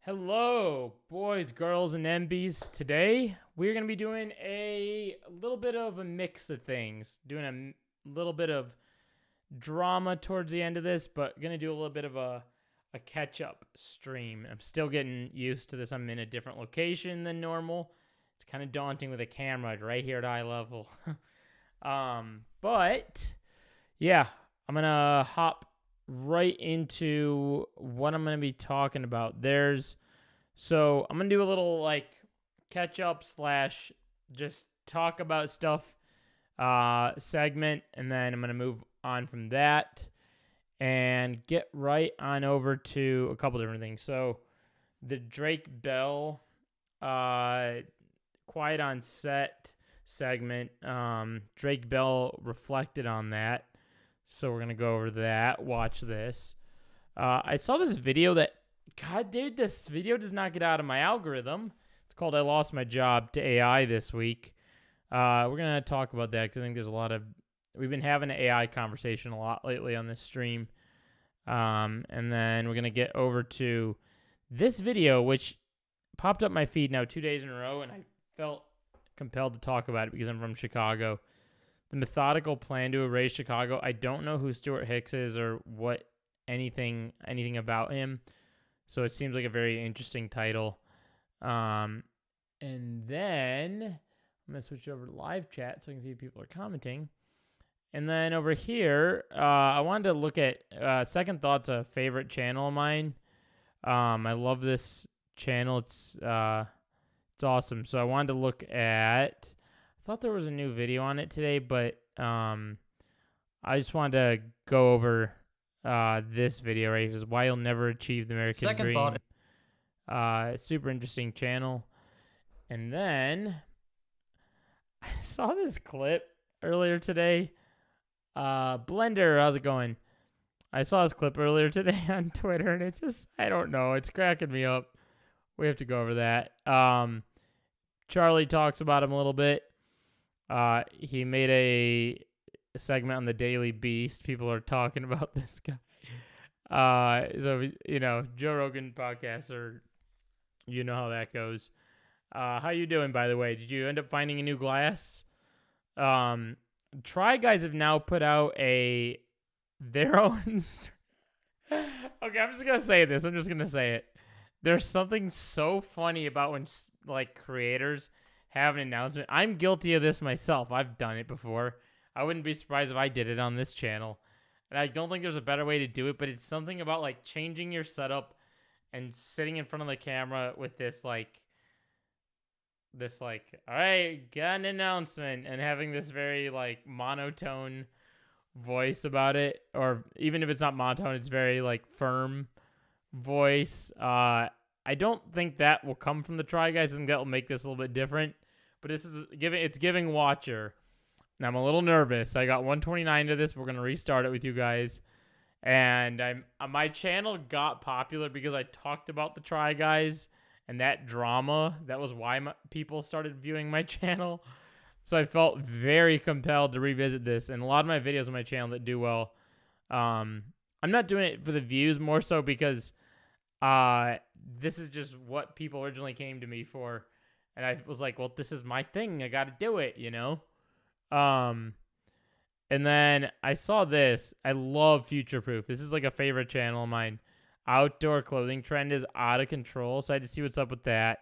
Hello, boys, girls, and MBs. Today, we're going to be doing a little bit of a mix of things. Doing a little bit of drama towards the end of this, but going to do a little bit of a catch-up stream. I'm still getting used to this. I'm in a different location than normal. It's kind of daunting with a camera right here at eye level. But, yeah, I'm going to hop right into what I'm going to be talking about. So I'm going to do a little like catch up / just talk about stuff segment, and then I'm going to move on from that and get right on over to a couple different things. So the Drake Bell Quiet on Set segment, Drake Bell reflected on that. So we're going to go over that. Watch this. I saw this video that, God, dude, this video does not get out of my algorithm. It's called I Lost My Job to AI this week. We're going to talk about that because I think there's a lot of, we've been having an AI conversation a lot lately on this stream. And then we're going to get over to this video, which popped up my feed now 2 days in a row, and I felt compelled to talk about it because I'm from Chicago. The Methodical Plan to Erase Chicago. I don't know who Stuart Hicks is or what anything about him. So it seems like a very interesting title. And then I'm going to switch over to live chat so I can see if people are commenting. And then over here, I wanted to look at Second Thoughts, a favorite channel of mine. I love this channel. It's awesome. So I wanted to look at, I thought there was a new video on it today, but I just wanted to go over this video right here. This is why you'll never achieve the American Second dream. thought. Super interesting channel. And then I saw this clip earlier today. Blender, how's it going? I saw this clip earlier today on Twitter, and it just, I don't know, it's cracking me up. We have to go over that. Charlie talks about him a little bit. He made a segment on the Daily Beast. People are talking about this guy. So, you know, Joe Rogan podcast, or you know how that goes. How you doing, by the way? Did you end up finding a new glass? Try Guys have now put out their own. Okay, I'm just gonna say this. I'm just gonna say it. There's something so funny about when like creators have an announcement. I'm guilty of this myself. I've done it before. I wouldn't be surprised if I did it on this channel. And I don't think there's a better way to do it, but it's something about like changing your setup and sitting in front of the camera with this like, all right, got an announcement, and having this very like monotone voice about it, or even if it's not monotone, it's very like firm voice. I don't think that will come from the Try Guys. I think that will make this a little bit different. But it's giving Watcher. Now I'm a little nervous. I got 129 to this. We're gonna restart it with you guys. And my channel got popular because I talked about the Try Guys and that drama. That was why people started viewing my channel. So I felt very compelled to revisit this. And a lot of my videos on my channel that do well, I'm not doing it for the views, more so because this is just what people originally came to me for. And I was like, well, this is my thing. I got to do it, you know? And then I saw this. I love Future Proof. This is like a favorite channel of mine. Outdoor clothing trend is out of control. So I had to see what's up with that.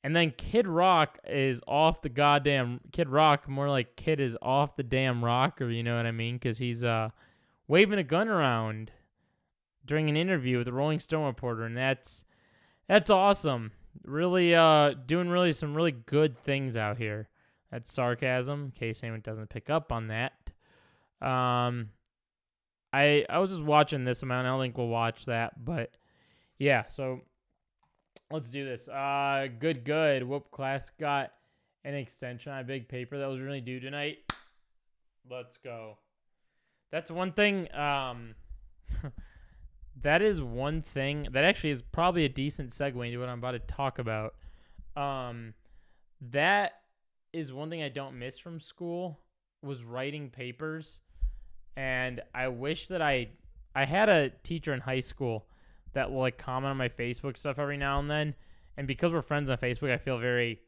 And then Kid Rock is off the goddamn... Kid Rock, more like Kid is off the damn rocker, you know what I mean? Because he's waving a gun around during an interview with a Rolling Stone reporter. And that's awesome. Really doing some really good things out here. That's sarcasm, in case anyone doesn't pick up on that. I was just watching this amount. I don't think we'll watch that, but yeah, so let's do this. Good. Whoop, class got an extension on a big paper that was really due tonight. Let's go. That's one thing. That is one thing that actually is probably a decent segue into what I'm about to talk about. That is one thing I don't miss from school, was writing papers. And I wish that I had a teacher in high school that will like comment on my Facebook stuff every now and then. And because we're friends on Facebook, I feel very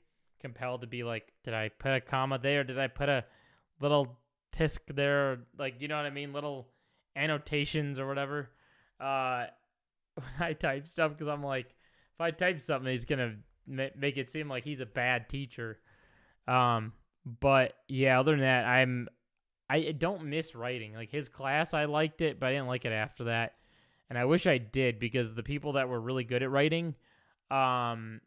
compelled to be like, did I put a comma there? Did I put a little tisk there? Or, like, you know what I mean? Little annotations or whatever. When I type stuff, because I'm like, if I type something, he's gonna make it seem like he's a bad teacher. But yeah, other than that, I don't miss writing. Like his class, I liked it, but I didn't like it after that. And I wish I did, because the people that were really good at writing, and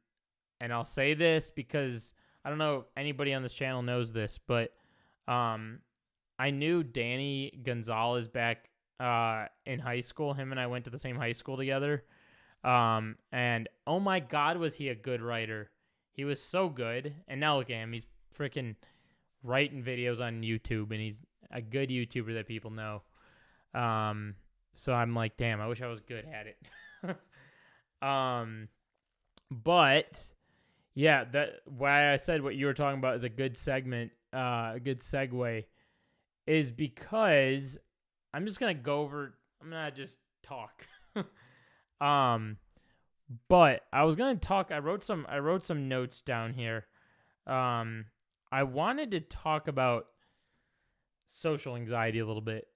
I'll say this because I don't know if anybody on this channel knows this, but I knew Danny Gonzalez back in high school. Him and I went to the same high school together. And oh my God, was he a good writer? He was so good. And now look at him. He's freaking writing videos on YouTube, and he's a good YouTuber that people know. So I'm like, damn, I wish I was good at it. But yeah, that why I said what you were talking about is a good segment, a good segue, is because I'm just gonna just talk. But I was gonna talk. I wrote some notes down here. I wanted to talk about social anxiety a little bit.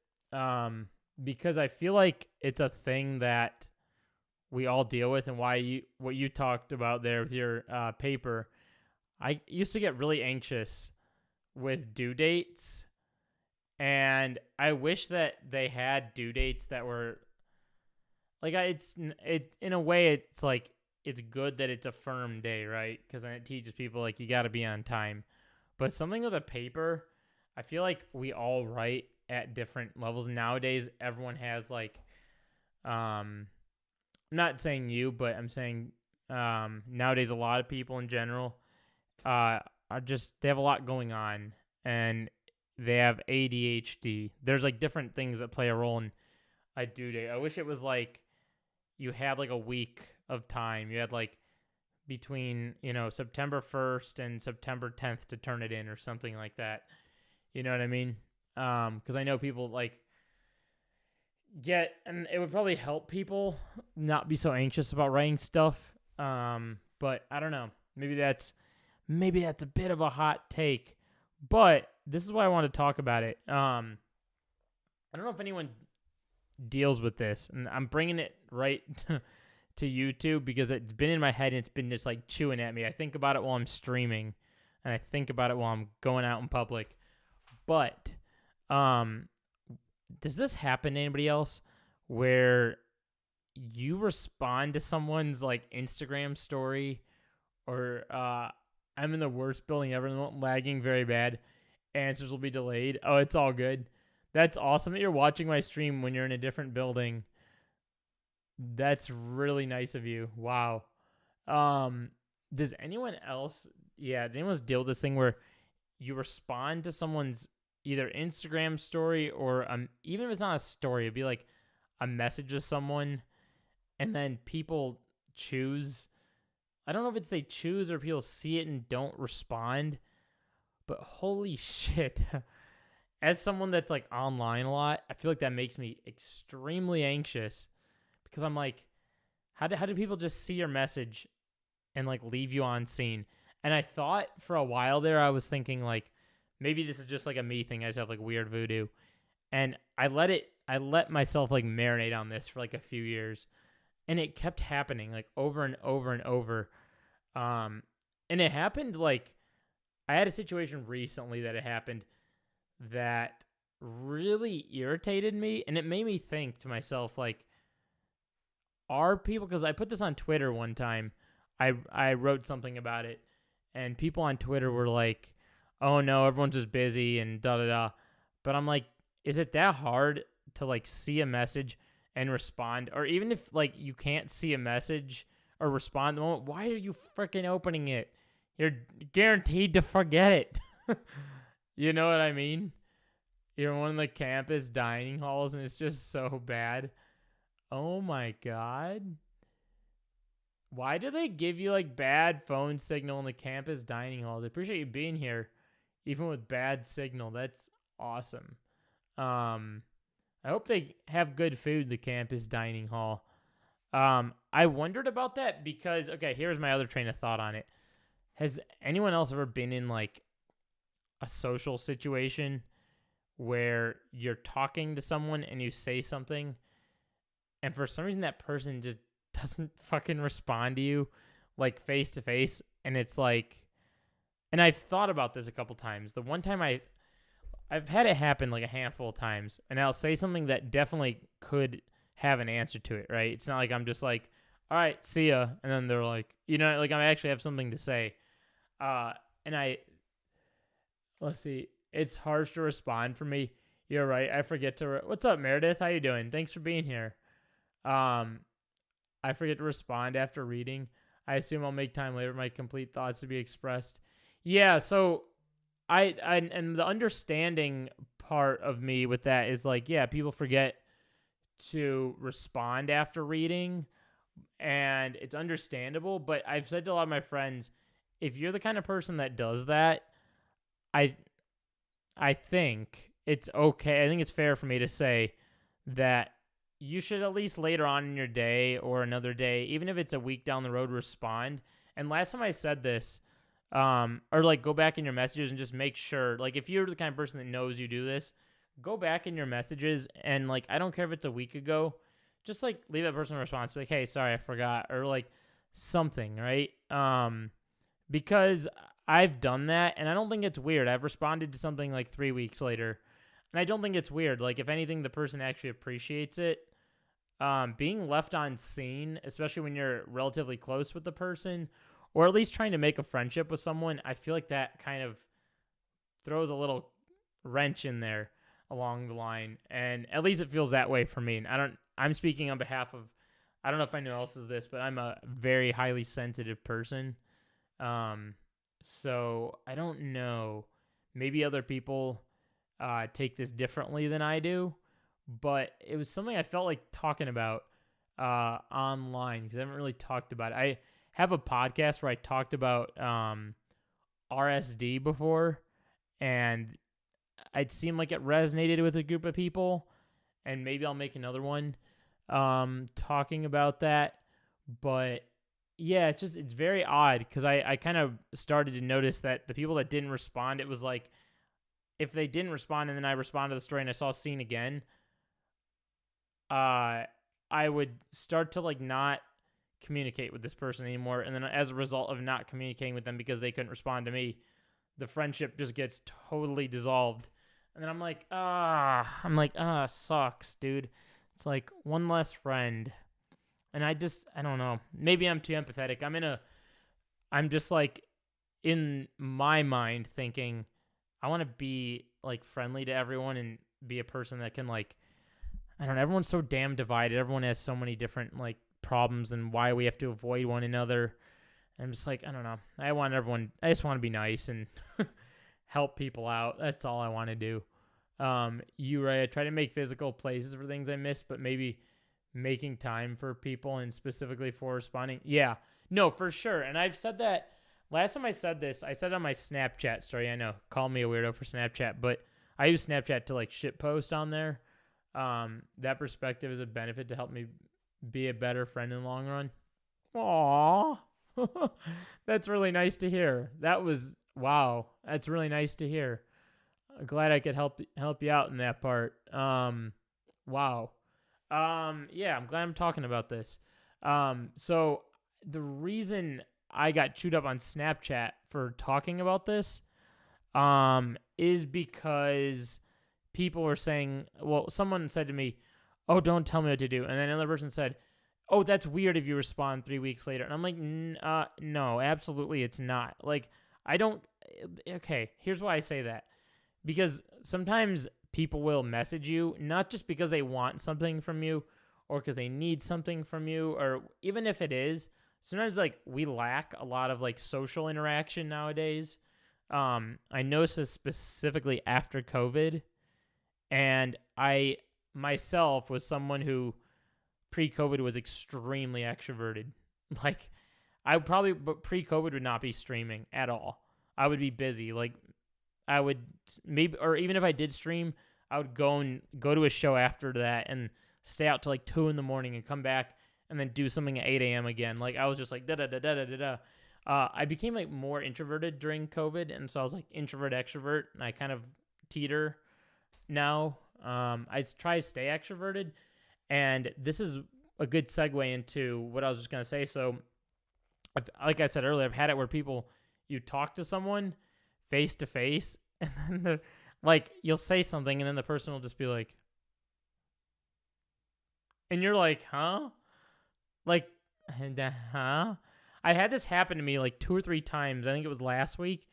Because I feel like it's a thing that we all deal with, and what you talked about there with your paper. I used to get really anxious with due dates, and I wish that they had due dates that were like it's in a way it's like it's good that it's a firm day, right? Because then it teaches people like you got to be on time. But something with a paper, I feel like we all write at different levels. Nowadays, everyone has like, I'm not saying you, but I'm saying nowadays a lot of people in general are just, they have a lot going on, and they have ADHD. There's like different things that play a role in a due date. I wish it was like you had like a week of time. You had like between, September 1st and September 10th to turn it in or something like that. You know what I mean? Because I know people like and it would probably help people not be so anxious about writing stuff. But I don't know. Maybe that's a bit of a hot take, but this is why I want to talk about it. I don't know if anyone deals with this, and I'm bringing it right to YouTube because it's been in my head and it's been just like chewing at me. I think about it while I'm streaming, and I think about it while I'm going out in public. But does this happen to anybody else where you respond to someone's like Instagram story, or I'm in the worst building ever, lagging very bad, answers will be delayed? Oh, it's all good. That's awesome that you're watching my stream when you're in a different building. That's really nice of you. Wow. Does anyone else deal with this thing where you respond to someone's either Instagram story or even if it's not a story, it'd be like a message to someone, and then people choose. I don't know if it's they choose or people see it and don't respond, but holy shit. As someone that's like online a lot, I feel like that makes me extremely anxious because I'm like, how do people just see your message and like leave you on scene? And I thought for a while there, I was thinking like, maybe this is just like a me thing. I just have like weird voodoo. And I let myself like marinate on this for like a few years, and it kept happening like over and over and over. And it happened like, I had a situation recently that it happened that really irritated me, and it made me think to myself, like, are people, because I put this on Twitter one time, I wrote something about it, and people on Twitter were like, oh no, everyone's just busy and da-da-da. But I'm like, is it that hard to like see a message and respond? Or even if like you can't see a message or respond at the moment, why are you freaking opening it? You're guaranteed to forget it. You know what I mean? You're in one of the campus dining halls and it's just so bad. Oh my God. Why do they give you like bad phone signal in the campus dining halls? I appreciate you being here, even with bad signal. That's awesome. I hope they have good food, the campus dining hall. I wondered about that because, okay, here's my other train of thought on it. Has anyone else ever been in like a social situation where you're talking to someone and you say something and for some reason that person just doesn't fucking respond to you like face to face, and it's like, and I've thought about this a couple times. The one time I've had it happen like a handful of times, and I'll say something that definitely could have an answer to it, right? It's not like I'm just like, all right, see ya, and then they're like, like I actually have something to say. And let's see, it's harsh to respond for me. You're right. I forget to. What's up, Meredith? How you doing? Thanks for being here. I forget to respond after reading. I assume I'll make time later for my complete thoughts to be expressed. Yeah. So I and the understanding part of me with that is like, yeah, people forget to respond after reading, and it's understandable. But I've said to a lot of my friends, if you're the kind of person that does that, I think it's okay. I think it's fair for me to say that you should at least later on in your day or another day, even if it's a week down the road, respond. And last time I said this, or like go back in your messages and just make sure, like if you're the kind of person that knows you do this, go back in your messages and like, I don't care if it's a week ago, just like leave that person a response, like, hey, sorry, I forgot, or like something, right? Because I've done that and I don't think it's weird. I've responded to something like 3 weeks later and I don't think it's weird. Like if anything, the person actually appreciates it. Being left on scene, especially when you're relatively close with the person, or at least trying to make a friendship with someone, I feel like that kind of throws a little wrench in there along the line. And at least it feels that way for me. And I'm speaking on behalf of, I don't know if anyone else is this, but I'm a very highly sensitive person. So I don't know, maybe other people, take this differently than I do, but it was something I felt like talking about, online because I haven't really talked about it. I have a podcast where I talked about, RSD before, and it seemed like it resonated with a group of people, and maybe I'll make another one, talking about that. But yeah, it's very odd because I kind of started to notice that the people that didn't respond, it was like if they didn't respond and then I responded to the story and I saw a scene again, I would start to like not communicate with this person anymore. And then as a result of not communicating with them because they couldn't respond to me, the friendship just gets totally dissolved. And then I'm like, sucks, dude. It's like one less friend. And I don't know. Maybe I'm too empathetic. I'm just like in my mind thinking I want to be like friendly to everyone and be a person that can like, I don't know. Everyone's so damn divided. Everyone has so many different like problems and why we have to avoid one another. I'm just like, I don't know. I just want to be nice and help people out. That's all I want to do. You're right. I try to make physical places for things I miss, but maybe making time for people and specifically for responding. Yeah, no, for sure. And I've said that last time I said this, I said on my Snapchat story. I know, call me a weirdo for Snapchat, but I use Snapchat to like shit post on there. That perspective is a benefit to help me be a better friend in the long run. Aww. That's really nice to hear. Wow. That's really nice to hear. I'm glad I could help you out in that part. Wow. Yeah, I'm glad I'm talking about this. So the reason I got chewed up on Snapchat for talking about this, is because people were saying, well, someone said to me, oh, don't tell me what to do. And then another person said, oh, that's weird if you respond 3 weeks later. And I'm like, no, absolutely it's not. Like, okay, here's why I say that. Because sometimes people will message you, not just because they want something from you or because they need something from you, or even if it is, sometimes like we lack a lot of like social interaction nowadays. I noticed this specifically after COVID, and I myself was someone who pre-COVID was extremely extroverted. Like but pre-COVID would not be streaming at all. I would be busy. Like I would maybe, or even if I did stream, I would go to a show after that and stay out till like 2 a.m. and come back and then do something at 8 a.m. again. Like I was just like da da da da da da. I became like more introverted during COVID, and so I was like introvert extrovert, and I kind of teeter now. I try to stay extroverted, and this is a good segue into what I was just gonna say. So, like I said earlier, I've had it where you talk to someone face to face, and then they're like, you'll say something, and then the person will just be like, and you're like, huh? Like, huh? I had this happen to me like 2 or 3 times. I think it was last week,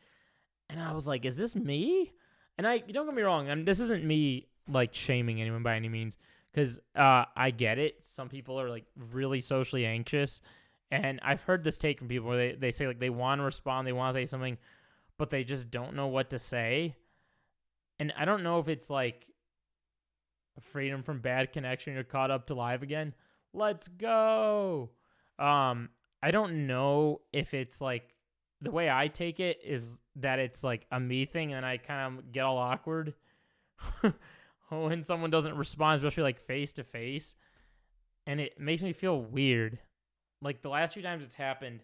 and I was like, is this me? And don't get me wrong, this isn't me like shaming anyone by any means, because I get it. Some people are like really socially anxious, and I've heard this take from people where they say like they want to respond, they want to say something, but they just don't know what to say. And I don't know if it's like freedom from bad connection, you're caught up to live again. Let's go. I don't know if it's like, the way I take it is that it's like a me thing, and I kind of get all awkward when someone doesn't respond, especially like face to face, and it makes me feel weird. Like the last few times it's happened,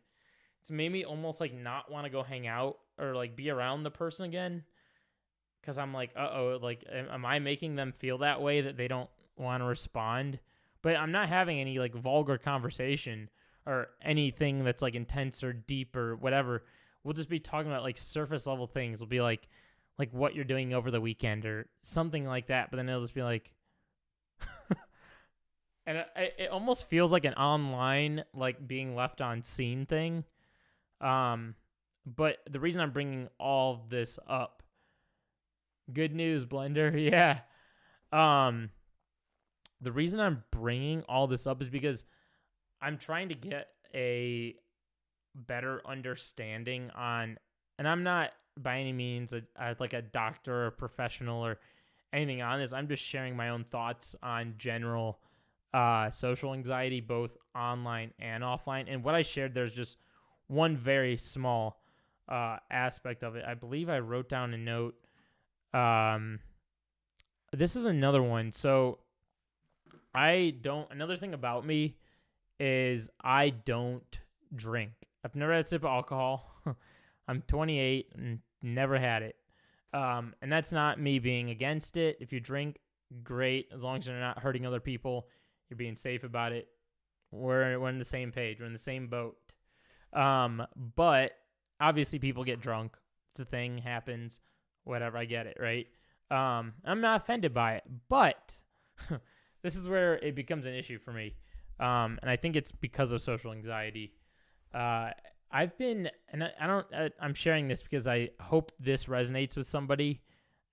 it's made me almost like not want to go hang out or like be around the person again, because I'm like, like am I making them feel that way, that they don't want to respond? But I'm not having any like vulgar conversation or anything that's like intense or deep or whatever. We'll just be talking about like surface level things. We'll be like what you're doing over the weekend or something like that. But then it'll just be like, and it almost feels like an online, like being left on scene thing. But the reason I'm bringing all this up, good news, Blender. Yeah. The reason I'm bringing all this up is because I'm trying to get a better understanding on, and I'm not by any means like a doctor or professional or anything on this. I'm just sharing my own thoughts on general social anxiety, both online and offline. And what I shared, there's just one very small aspect of it. I believe I wrote down a note. This is another one. So another thing about me is I don't drink. I've never had a sip of alcohol. I'm 28 and never had it. And that's not me being against it. If you drink, great. As long as you're not hurting other people, you're being safe about it. We're on the same page. We're in the same boat. But obviously people get drunk. It's a thing, happens, whatever. I get it, right? I'm not offended by it, but this is where it becomes an issue for me. And I think it's because of social anxiety. I've been, and I'm sharing this because I hope this resonates with somebody,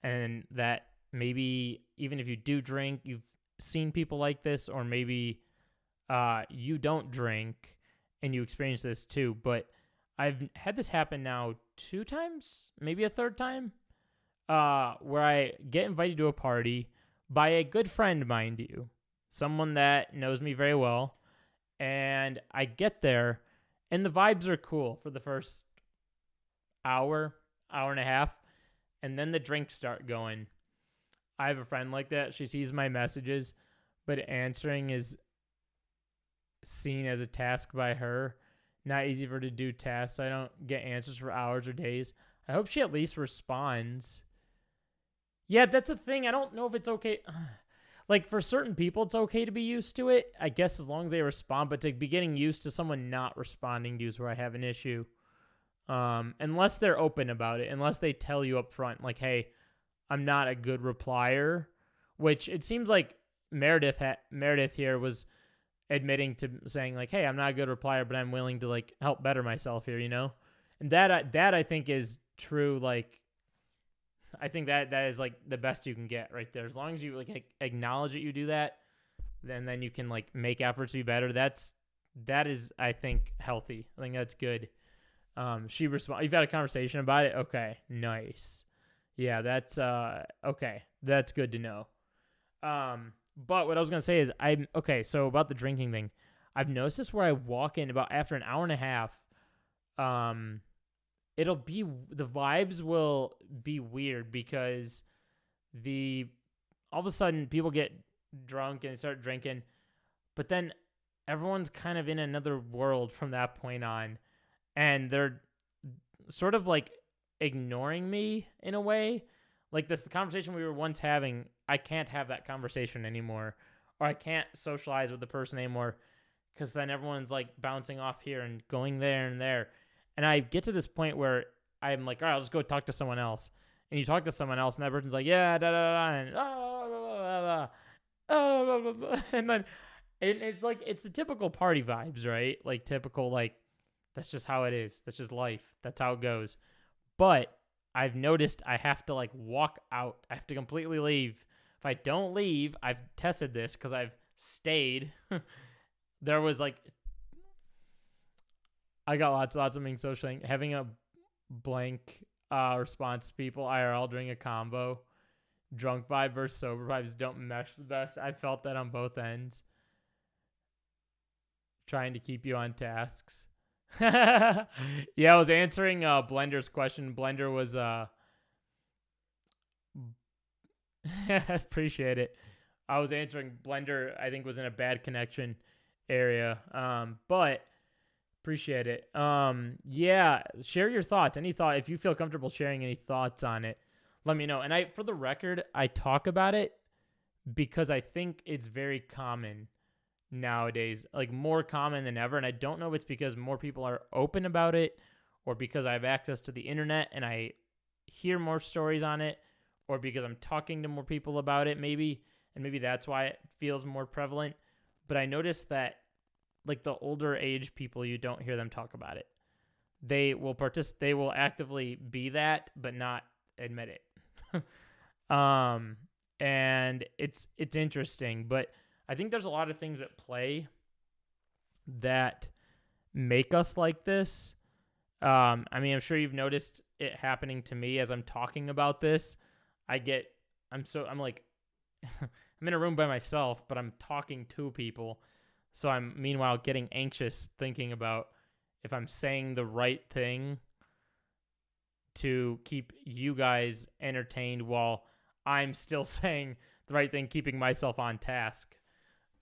and that maybe even if you do drink, you've seen people like this, or maybe you don't drink and you experience this too. But I've had this happen now 2 times, maybe a 3rd time, where I get invited to a party by a good friend, mind you, someone that knows me very well, and I get there, and the vibes are cool for the first hour and a half, and then the drinks start going. I have a friend like that. She sees my messages, but answering is seen as a task by her. Not easy for her to do tasks, so I don't get answers for hours or days. I hope she at least responds. Yeah, that's a thing. I don't know if it's okay. Like, for certain people, it's okay to be used to it, I guess, as long as they respond. But to be getting used to someone not responding to you is where I have an issue. Unless they're open about it, unless they tell you up front, like, hey, I'm not a good replier, which it seems like Meredith here was admitting to, saying like, hey, I'm not a good replier, but I'm willing to like help better myself here, you know? And that I think is true. Like, I think that is like the best you can get right there. As long as you like acknowledge that you do that, then you can like make efforts to be better. That is, I think, healthy. I think that's good. You've had a conversation about it. Okay, nice. Yeah, that's okay. That's good to know. But what I was gonna say is so about the drinking thing, I've noticed this where I walk in about after an hour and a half, the vibes will be weird because all of a sudden people get drunk and start drinking, but then everyone's kind of in another world from that point on, and they're sort of like ignoring me in a way. Like the conversation we were once having, I can't have that conversation anymore, or I can't socialize with the person anymore, because then everyone's like bouncing off here and going there and there. And I get to this point where I'm like, all right, I'll just go talk to someone else. And you talk to someone else, and that person's like, yeah, da da da, and and then it's like, it's the typical party vibes, right? Like typical, like, that's just how it is. That's just life. That's how it goes. But I've noticed I have to like walk out. I have to completely leave. If I don't leave, I've tested this because I've stayed. There was like, I got lots of being social, having a blank response to people IRL during a combo. Drunk vibe versus sober vibes don't mesh the best. I felt that on both ends. Trying to keep you on tasks. Yeah, I was answering Blender's question. Blender was appreciate it. I was answering Blender, I think was in a bad connection area. But appreciate it. Yeah, share your thoughts. Any thought, if you feel comfortable sharing any thoughts on it, let me know. And for the record, I talk about it because I think it's very common nowadays, like more common than ever. And I don't know if it's because more people are open about it, or because I have access to the internet and I hear more stories on it, or because I'm talking to more people about it, maybe. And maybe that's why it feels more prevalent. But I noticed that like the older age people, you don't hear them talk about it. They will actively be that, but not admit it. And it's interesting, but I think there's a lot of things at play that make us like this. I mean, I'm sure you've noticed it happening to me as I'm talking about this. I'm like, I'm in a room by myself, but I'm talking to people. So I'm meanwhile getting anxious thinking about if I'm saying the right thing to keep you guys entertained while I'm still saying the right thing, keeping myself on task.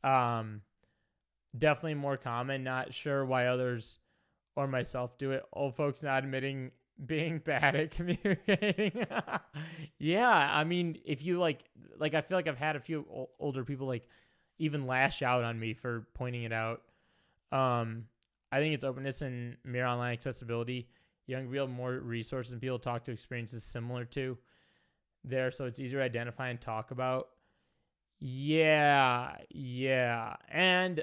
Definitely more common. Not sure why others or myself do it. Old folks not admitting being bad at communicating. Yeah, I mean, if you like I feel like I've had a few older people like even lash out on me for pointing it out. I think it's openness and mere online accessibility. Young people have more resources and people talk to experiences similar to there, so it's easier to identify and talk about. Yeah. And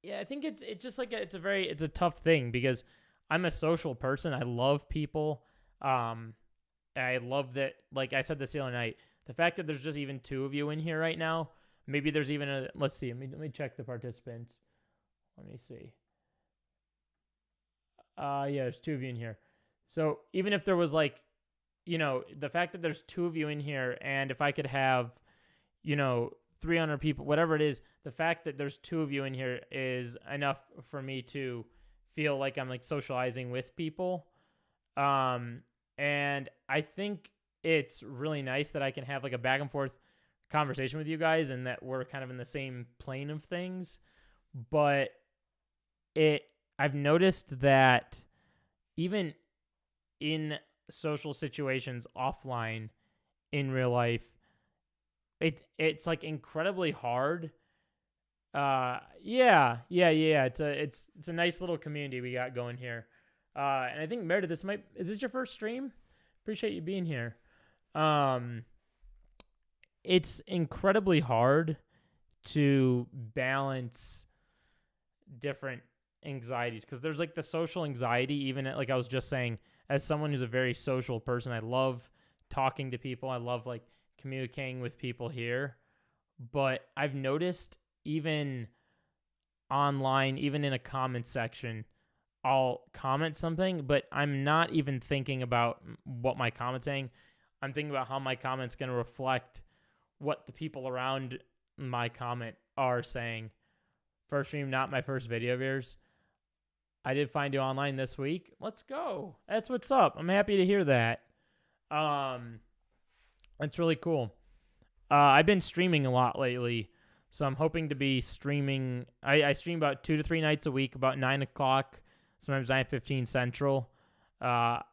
yeah, I think it's just like it's a tough thing because I'm a social person. I love people. I love that, like I said this the other night, the fact that there's just even 2 of you in here right now. Maybe there's even let's see. Let me check the participants. Let me see. Yeah, there's 2 of you in here. So even if there was like, the fact that there's 2 of you in here, and if I could have, 300 people, whatever it is, the fact that there's 2 of you in here is enough for me to feel like I'm like socializing with people. And I think it's really nice that I can have like a back and forth conversation with you guys and that we're kind of in the same plane of things. But I've noticed that even in social situations offline in real life, it's like incredibly hard. Yeah. It's a nice little community we got going here. And I think Meredith, is this your first stream? Appreciate you being here. It's incredibly hard to balance different anxieties because there's like the social anxiety, even like I was just saying, as someone who's a very social person, I love talking to people. I love like communicating with people here. But I've noticed even online, even in a comment section, I'll comment something, but I'm not even thinking about what my comment's saying. I'm thinking about how my comment's going to reflect what the people around my comment are saying. First stream, not my first video of yours. I did find you online this week. Let's go. That's what's up. I'm happy to hear that. That's really cool. I've been streaming a lot lately, So I'm hoping to be streaming. I stream about 2 to 3 nights a week, about 9 o'clock, sometimes 9:15 Central.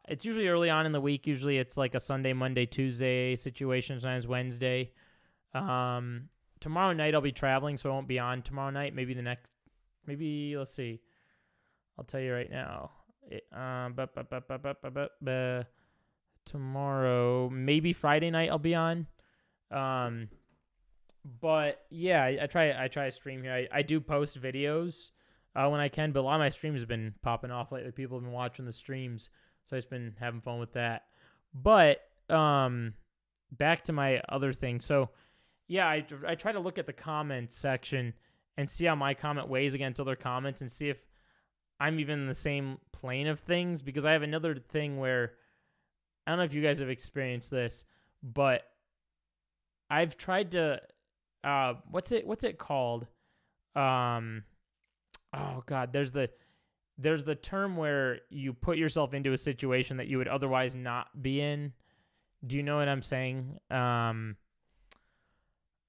It's usually early on in the week. Usually it's like a Sunday, Monday, Tuesday situation, sometimes Wednesday. Tomorrow night I'll be traveling, so I won't be on tomorrow night. Maybe let's see. I'll tell you right now. Tomorrow, maybe Friday night I'll be on. But yeah, I try to stream here. I do post videos when I can, but a lot of my streams have been popping off lately. People have been watching the streams, so I've just been having fun with that. But back to my other thing. So yeah, I try to look at the comments section and see how my comment weighs against other comments and see if I'm even in the same plane of things, because I have another thing where I don't know if you guys have experienced this, but I've tried to what's it called? Oh god, there's the term where you put yourself into a situation that you would otherwise not be in. Do you know what I'm saying?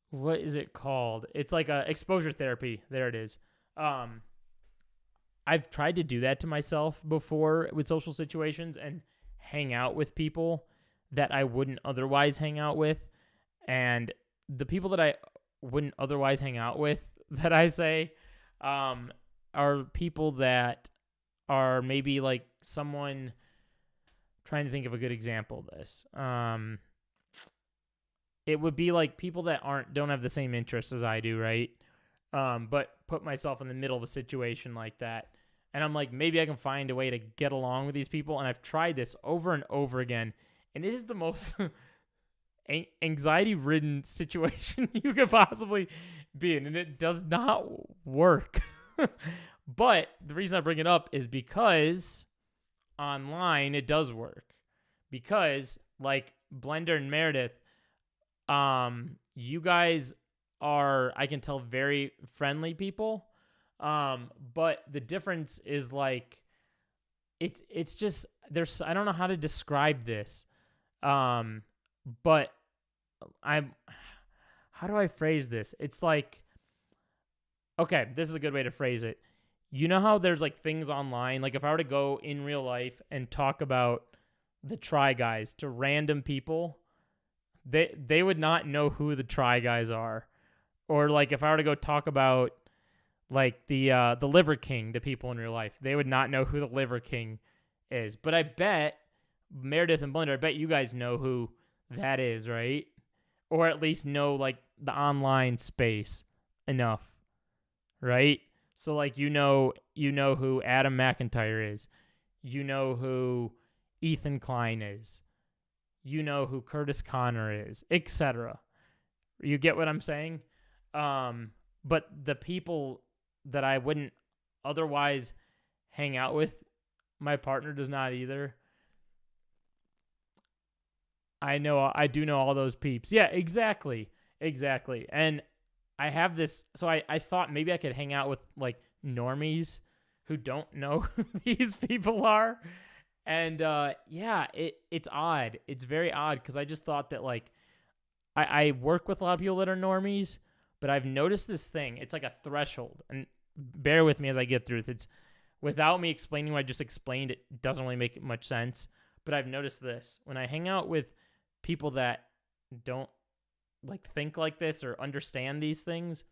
What is it called? It's like a exposure therapy. There it is. I've tried to do that to myself before with social situations and hang out with people that I wouldn't otherwise hang out with. And the people that I wouldn't otherwise hang out with, that I say, are people that are maybe like someone, trying to think of a good example of this. It would be like people that don't have the same interests as I do, right? But put myself in the middle of a situation like that. And I'm like, maybe I can find a way to get along with these people. And I've tried this over and over again. And it is the most anxiety-ridden situation you could possibly be in. And it does not work. But the reason I bring it up is because online it does work. Because, like Blender and Meredith, you guys are, I can tell, very friendly people. But the difference is like, it's just, I don't know how to describe this. But how do I phrase this? It's like, okay, this is a good way to phrase it. You know how there's like things online, like if I were to go in real life and talk about the Try Guys to random people, they would not know who the Try Guys are. Or like if I were to go talk about like the Liver King to people in real life, they would not know who the Liver King is. But I bet Meredith and Blender, I bet you guys know who that is, right? Or at least know like the online space enough, right? So like you know who Adam McIntyre is. You know who Ethan Klein is. You know who Curtis Connor is, etc. You get what I'm saying? But the people that I wouldn't otherwise hang out with, my partner does not either. I do know all those peeps. Yeah, exactly. And I have this, so I thought maybe I could hang out with like normies who don't know who these people are. And yeah, it's odd. It's very odd because I just thought that like I work with a lot of people that are normies, but I've noticed this thing. It's like a threshold. And bear with me as I get through it. It's without me explaining what I just explained, it doesn't really make much sense. But I've noticed this. When I hang out with people that don't like think like this or understand these things,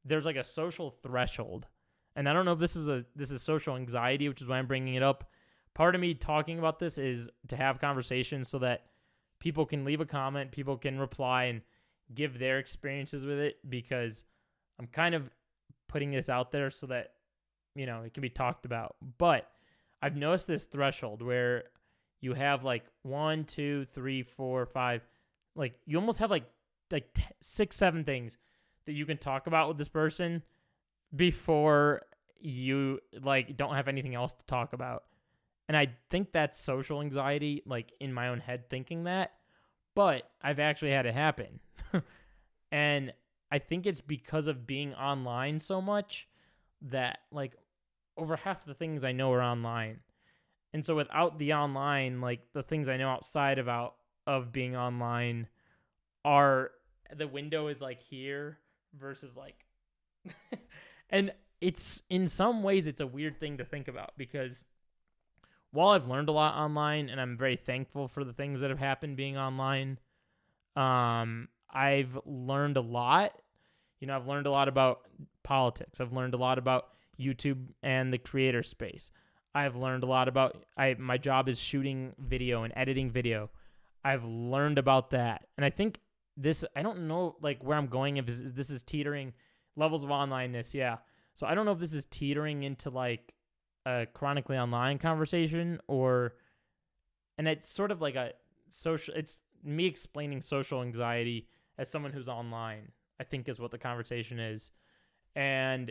there's like a social threshold. And I don't know if this is social anxiety, which is why I'm bringing it up. Part of me talking about this is to have conversations so that people can leave a comment, people can reply and give their experiences with it, because I'm kind of putting this out there so that, you know, it can be talked about. But I've noticed this threshold where you have like 1, 2, 3, 4, 5, like you almost have like 6, 7 things that you can talk about with this person before you like don't have anything else to talk about. And I think that's social anxiety, like in my own head thinking that, but I've actually had it happen. And I think it's because of being online so much that like over half the things I know are online. And so without the online, like the things I know outside of being online are, the window is like here, versus like and it's in some ways it's a weird thing to think about because while I've learned a lot online and I'm very thankful for the things that have happened being online, I've learned a lot. I've learned a lot about politics. I've learned a lot about YouTube and the creator space. I've learned a lot about my job is shooting video and editing video. I've learned about that. And I think I don't know like where I'm going if this is teetering levels of onlineness, yeah. So I don't know if this is teetering into like a chronically online conversation and it's sort of like it's me explaining social anxiety as someone who's online, I think is what the conversation is. And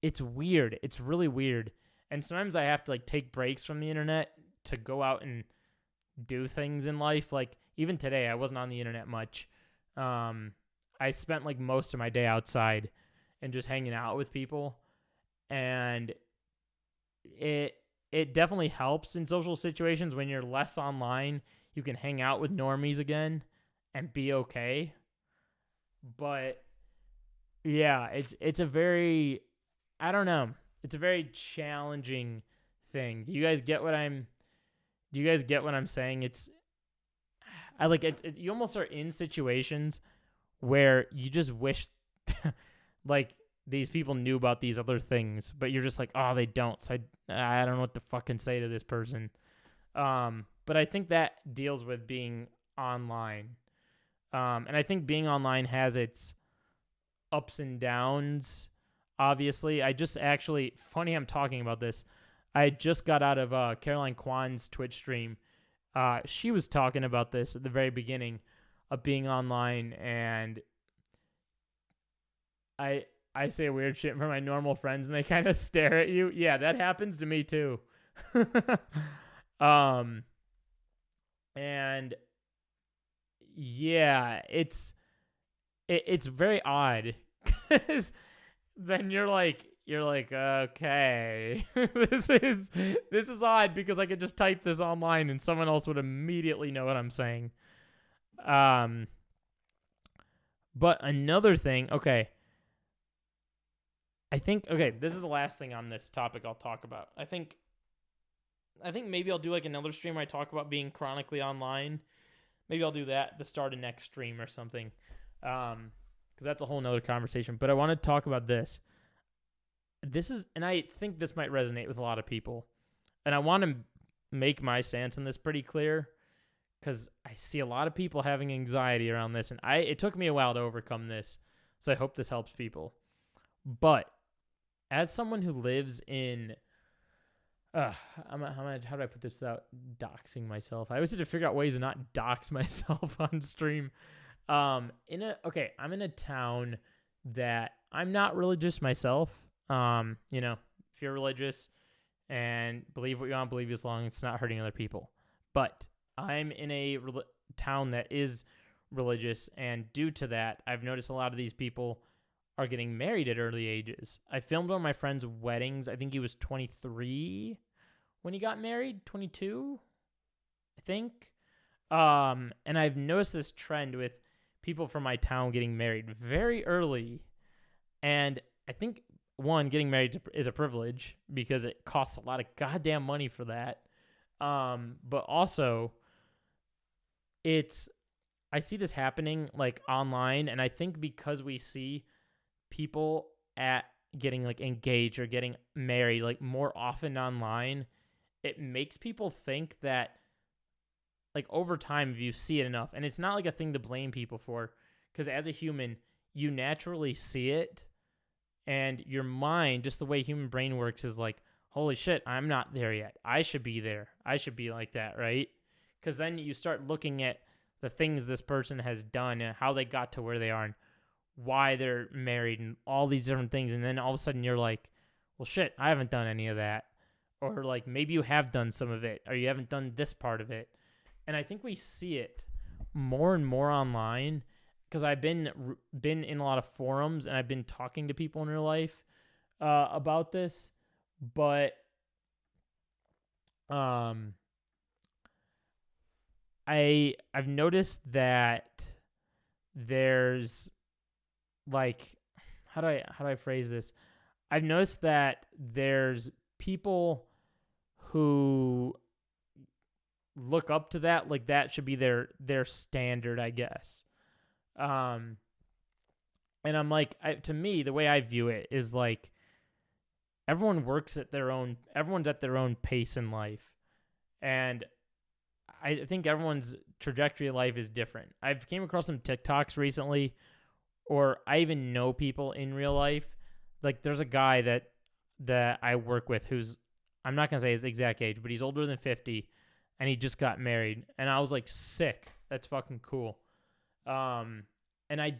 it's weird. It's really weird. And sometimes I have to like take breaks from the internet to go out and do things in life. Like even today, I wasn't on the internet much. I spent like most of my day outside and just hanging out with people. And it definitely helps in social situations when you're less online. You can hang out with normies again and be okay. But yeah, it's a very, I don't know. It's a very challenging thing. Do you guys get what I'm saying? You almost are in situations where you just wish like these people knew about these other things, but you're just like, oh, they don't. So I don't know what to fucking say to this person. But I think that deals with being online. And I think being online has its ups and downs. Obviously, funny I'm talking about this. I just got out of Caroline Kwan's Twitch stream. She was talking about this at the very beginning of being online, and I say weird shit for my normal friends, and they kind of stare at you. Yeah, that happens to me too. And yeah, it's very odd because then you're like okay, this is odd because I could just type this online and someone else would immediately know what I'm saying. But another thing, okay, I think this is the last thing on this topic I'll talk about. I think maybe I'll do like another stream where I talk about being chronically online. Maybe I'll do that at the start of next stream or something. Because that's a whole nother conversation. But I want to talk about this. And I think this might resonate with a lot of people. And I want to make my stance on this pretty clear because I see a lot of people having anxiety around this. And it took me a while to overcome this. So I hope this helps people. But as someone who lives in... how do I put this without doxing myself? I always have to figure out ways to not dox myself on stream. I'm in a town that I'm not religious myself. If you're religious and believe what you want to believe as long as it's not hurting other people. But I'm in a town that is religious, and due to that, I've noticed a lot of these people are getting married at early ages. I filmed one of my friend's weddings. I think he was 23 when he got married, 22, I think. And I've noticed this trend with people from my town getting married very early. And I think, one, getting married is a privilege because it costs a lot of goddamn money for that. But also, I see this happening like online, and I think because we see people at getting like engaged or getting married like more often online, it makes people think that like over time, if you see it enough, and it's not like a thing to blame people for, because as a human, you naturally see it, and your mind, just the way human brain works, is like, holy shit, I'm not there yet. I should be there. I should be like that, right? Because then you start looking at the things this person has done and how they got to where they are and why they're married and all these different things. And then all of a sudden you're like, well, shit, I haven't done any of that. Or like maybe you have done some of it or you haven't done this part of it. And I think we see it more and more online because I've been in a lot of forums and I've been talking to people in real life about this. But I've noticed that there's like, how do I phrase this? I've noticed that there's people who look up to that, like that should be their standard, I guess. And I'm like, to me, the way I view it is like everyone's at their own pace in life. And I think everyone's trajectory of life is different. I've came across some TikToks recently, or I even know people in real life. Like there's a guy that I work with who's, I'm not going to say his exact age, but he's older than 50 and he just got married. And I was like, sick. That's fucking cool. And I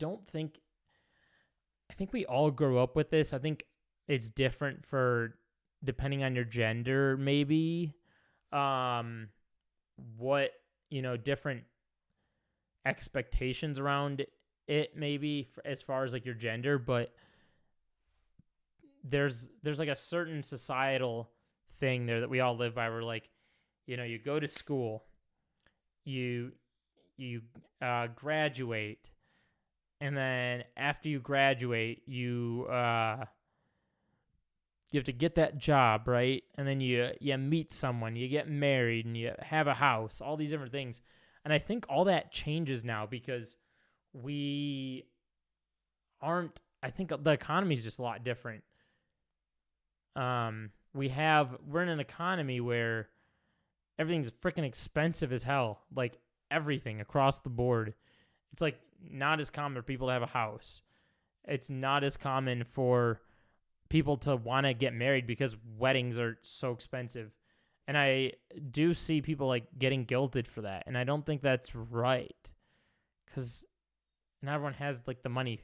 think we all grow up with this. I think it's different for depending on your gender, maybe. What, different expectations around it maybe as far as like your gender, but there's like a certain societal thing there that we all live by. Where like, you go to school, you graduate, and then after you graduate, you have to get that job, right? And then you meet someone, you get married, and you have a house, all these different things. And I think all that changes now because I think the economy is just a lot different. We're in an economy where everything's freaking expensive as hell, like everything across the board. It's like not as common for people to have a house. It's not as common for people to want to get married because weddings are so expensive. And I do see people like getting guilted for that. And I don't think that's right because not everyone has like the money.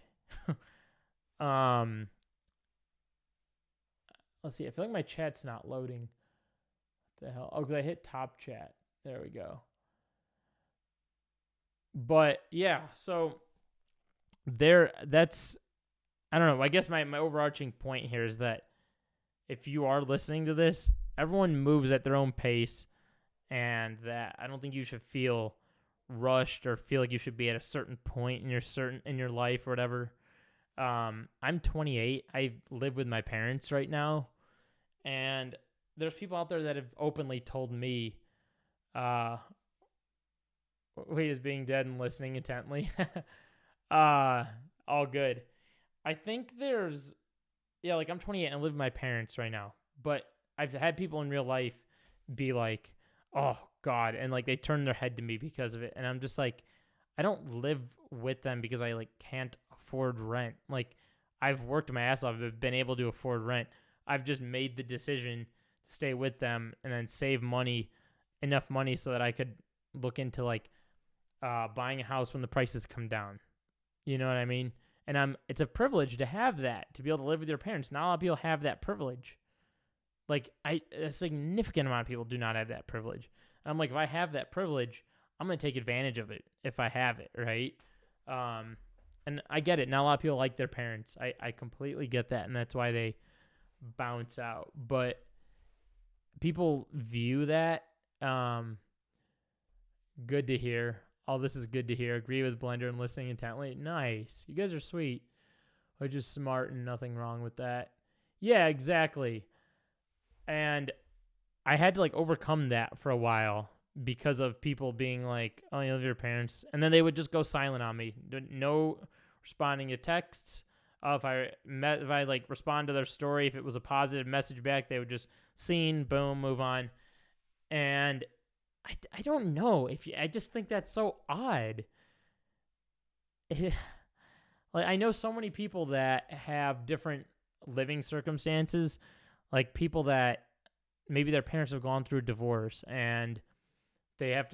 Let's see. I feel like my chat's not loading. What the hell? Oh, because I hit top chat. There we go. But yeah, so that's, I don't know. I guess my overarching point here is that if you are listening to this, everyone moves at their own pace, and that I don't think you should feel rushed or feel like you should be at a certain point in your life or whatever. I'm 28. I live with my parents right now, and there's people out there that have openly told me, wait, is being dead and listening intently. All good. I think like I'm 28 and I live with my parents right now, but I've had people in real life be like, oh God. And like, they turn their head to me because of it. And I'm just like, I don't live with them because I like can't afford rent. Like I've worked my ass off. I've been able to afford rent. I've just made the decision to stay with them and then save enough money so that I could look into like buying a house when the prices come down. You know what I mean? And it's a privilege to have that, to be able to live with your parents. Not a lot of people have that privilege. Like a significant amount of people do not have that privilege. And I'm like, if I have that privilege, I'm going to take advantage of it if I have it, right? And I get it. Not a lot of people like their parents. I completely get that, and that's why they bounce out. But people view that. Good to hear. All this is good to hear. Agree with Blender and listening intently. Nice. You guys are sweet. Which is smart and nothing wrong with that. Yeah, exactly. And I had to like overcome that for a while because of people being like, oh, you live with your parents. And then they would just go silent on me. No responding to texts. If I like respond to their story, if it was a positive message back, they would just seen, boom, move on. And I don't know I just think that's so odd. Like I know so many people that have different living circumstances, like people that maybe their parents have gone through a divorce and they have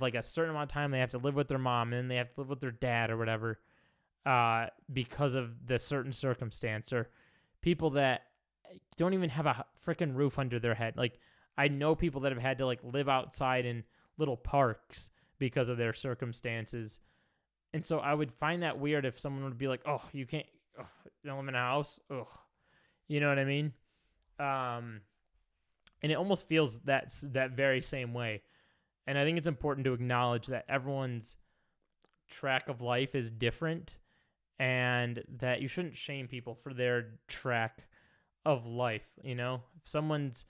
like a certain amount of time they have to live with their mom and then they have to live with their dad or whatever because of the certain circumstance, or people that don't even have a freaking roof under their head. Like I know people that have had to like live outside in little parks because of their circumstances. And so I would find that weird if someone would be like, oh, you can't, you don't live in a house. Ugh. You know what I mean? And it almost feels that very same way. And I think it's important to acknowledge that everyone's track of life is different. and that you shouldn't shame people for their track of life. You know, if someone's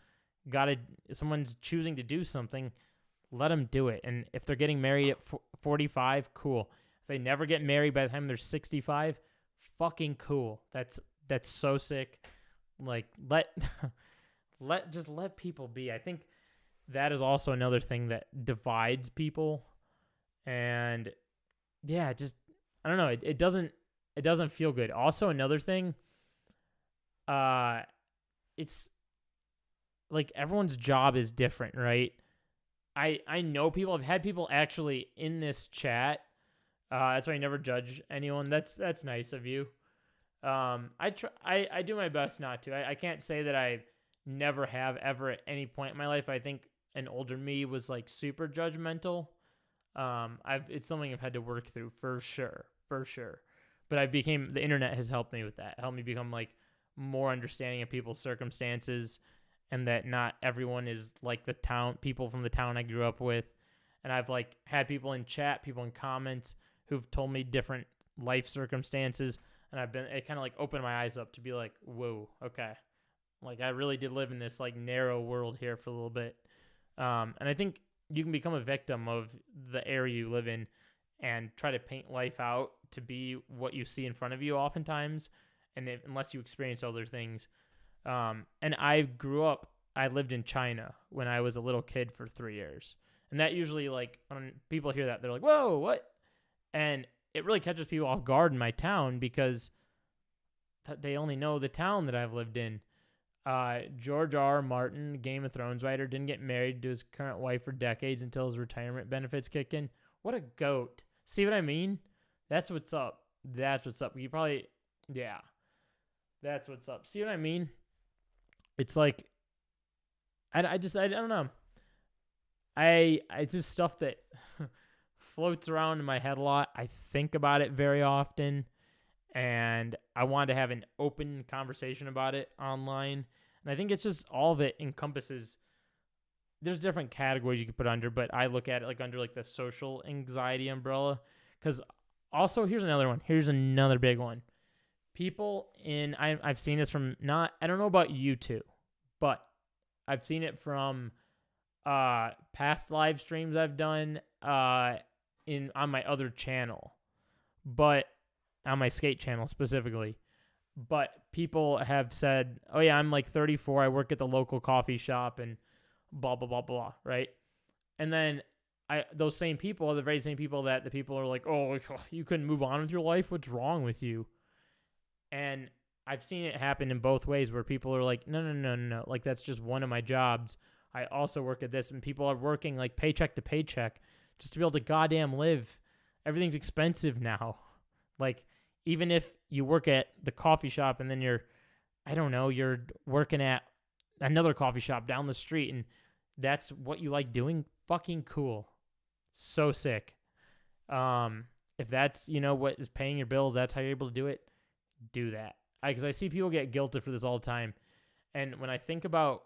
choosing to do something, let them do it. And if they're getting married at 45, cool. If they never get married by the time they're 65, fucking cool. That's so sick. Like, let people be. I think that is also another thing that divides people. And yeah, just, I don't know. It doesn't feel good. Also, another thing, it's like everyone's job is different, right? I know people. I've had people actually in this chat. That's why I never judge anyone. That's nice of you. I do my best not to. I can't say that I never have ever at any point in my life. I think an older me was like super judgmental. It's something I've had to work through for sure. But the internet has helped me with that. Helped me become like more understanding of people's circumstances, and that not everyone is like people from the town I grew up with. And I've like had people in chat, people in comments who've told me different life circumstances, and it kind of like opened my eyes up to be like, whoa, okay. Like I really did live in this like narrow world here for a little bit. And I think you can become a victim of the area you live in and try to paint life out to be what you see in front of you oftentimes, unless you experience other things. And I lived in China when I was a little kid for 3 years. And that usually, like, when people hear that, they're like, whoa, what? And it really catches people off guard in my town because they only know the town that I've lived in. George R. Martin, Game of Thrones writer, didn't get married to his current wife for decades until his retirement benefits kicked in. What a goat. See what I mean? That's what's up. That's what's up. That's what's up. See what I mean? It's like, I don't know. It's just stuff that floats around in my head a lot. I think about it very often, and I want to have an open conversation about it online. And I think it's just all of it encompasses. There's different categories you could put under, but I look at it like under like the social anxiety umbrella. Because also, here's another one. Here's another big one. People I've seen this from I don't know about you two, but I've seen it from past live streams I've done on my other channel, but on my skate channel specifically. But people have said, oh yeah, I'm like 34, I work at the local coffee shop and blah, blah, blah, blah, right? And then those same people are the very same people that the people are like, oh, you couldn't move on with your life? What's wrong with you? And I've seen it happen in both ways where people are like, no. Like, that's just one of my jobs. I also work at this. And people are working like paycheck to paycheck just to be able to goddamn live. Everything's expensive now. Like, even if you work at the coffee shop and then you're working at another coffee shop down the street and that's what you like doing, fucking cool. So sick. If that's, what is paying your bills, that's how you're able to do it, do that. Because I see people get guilted for this all the time. And when I think about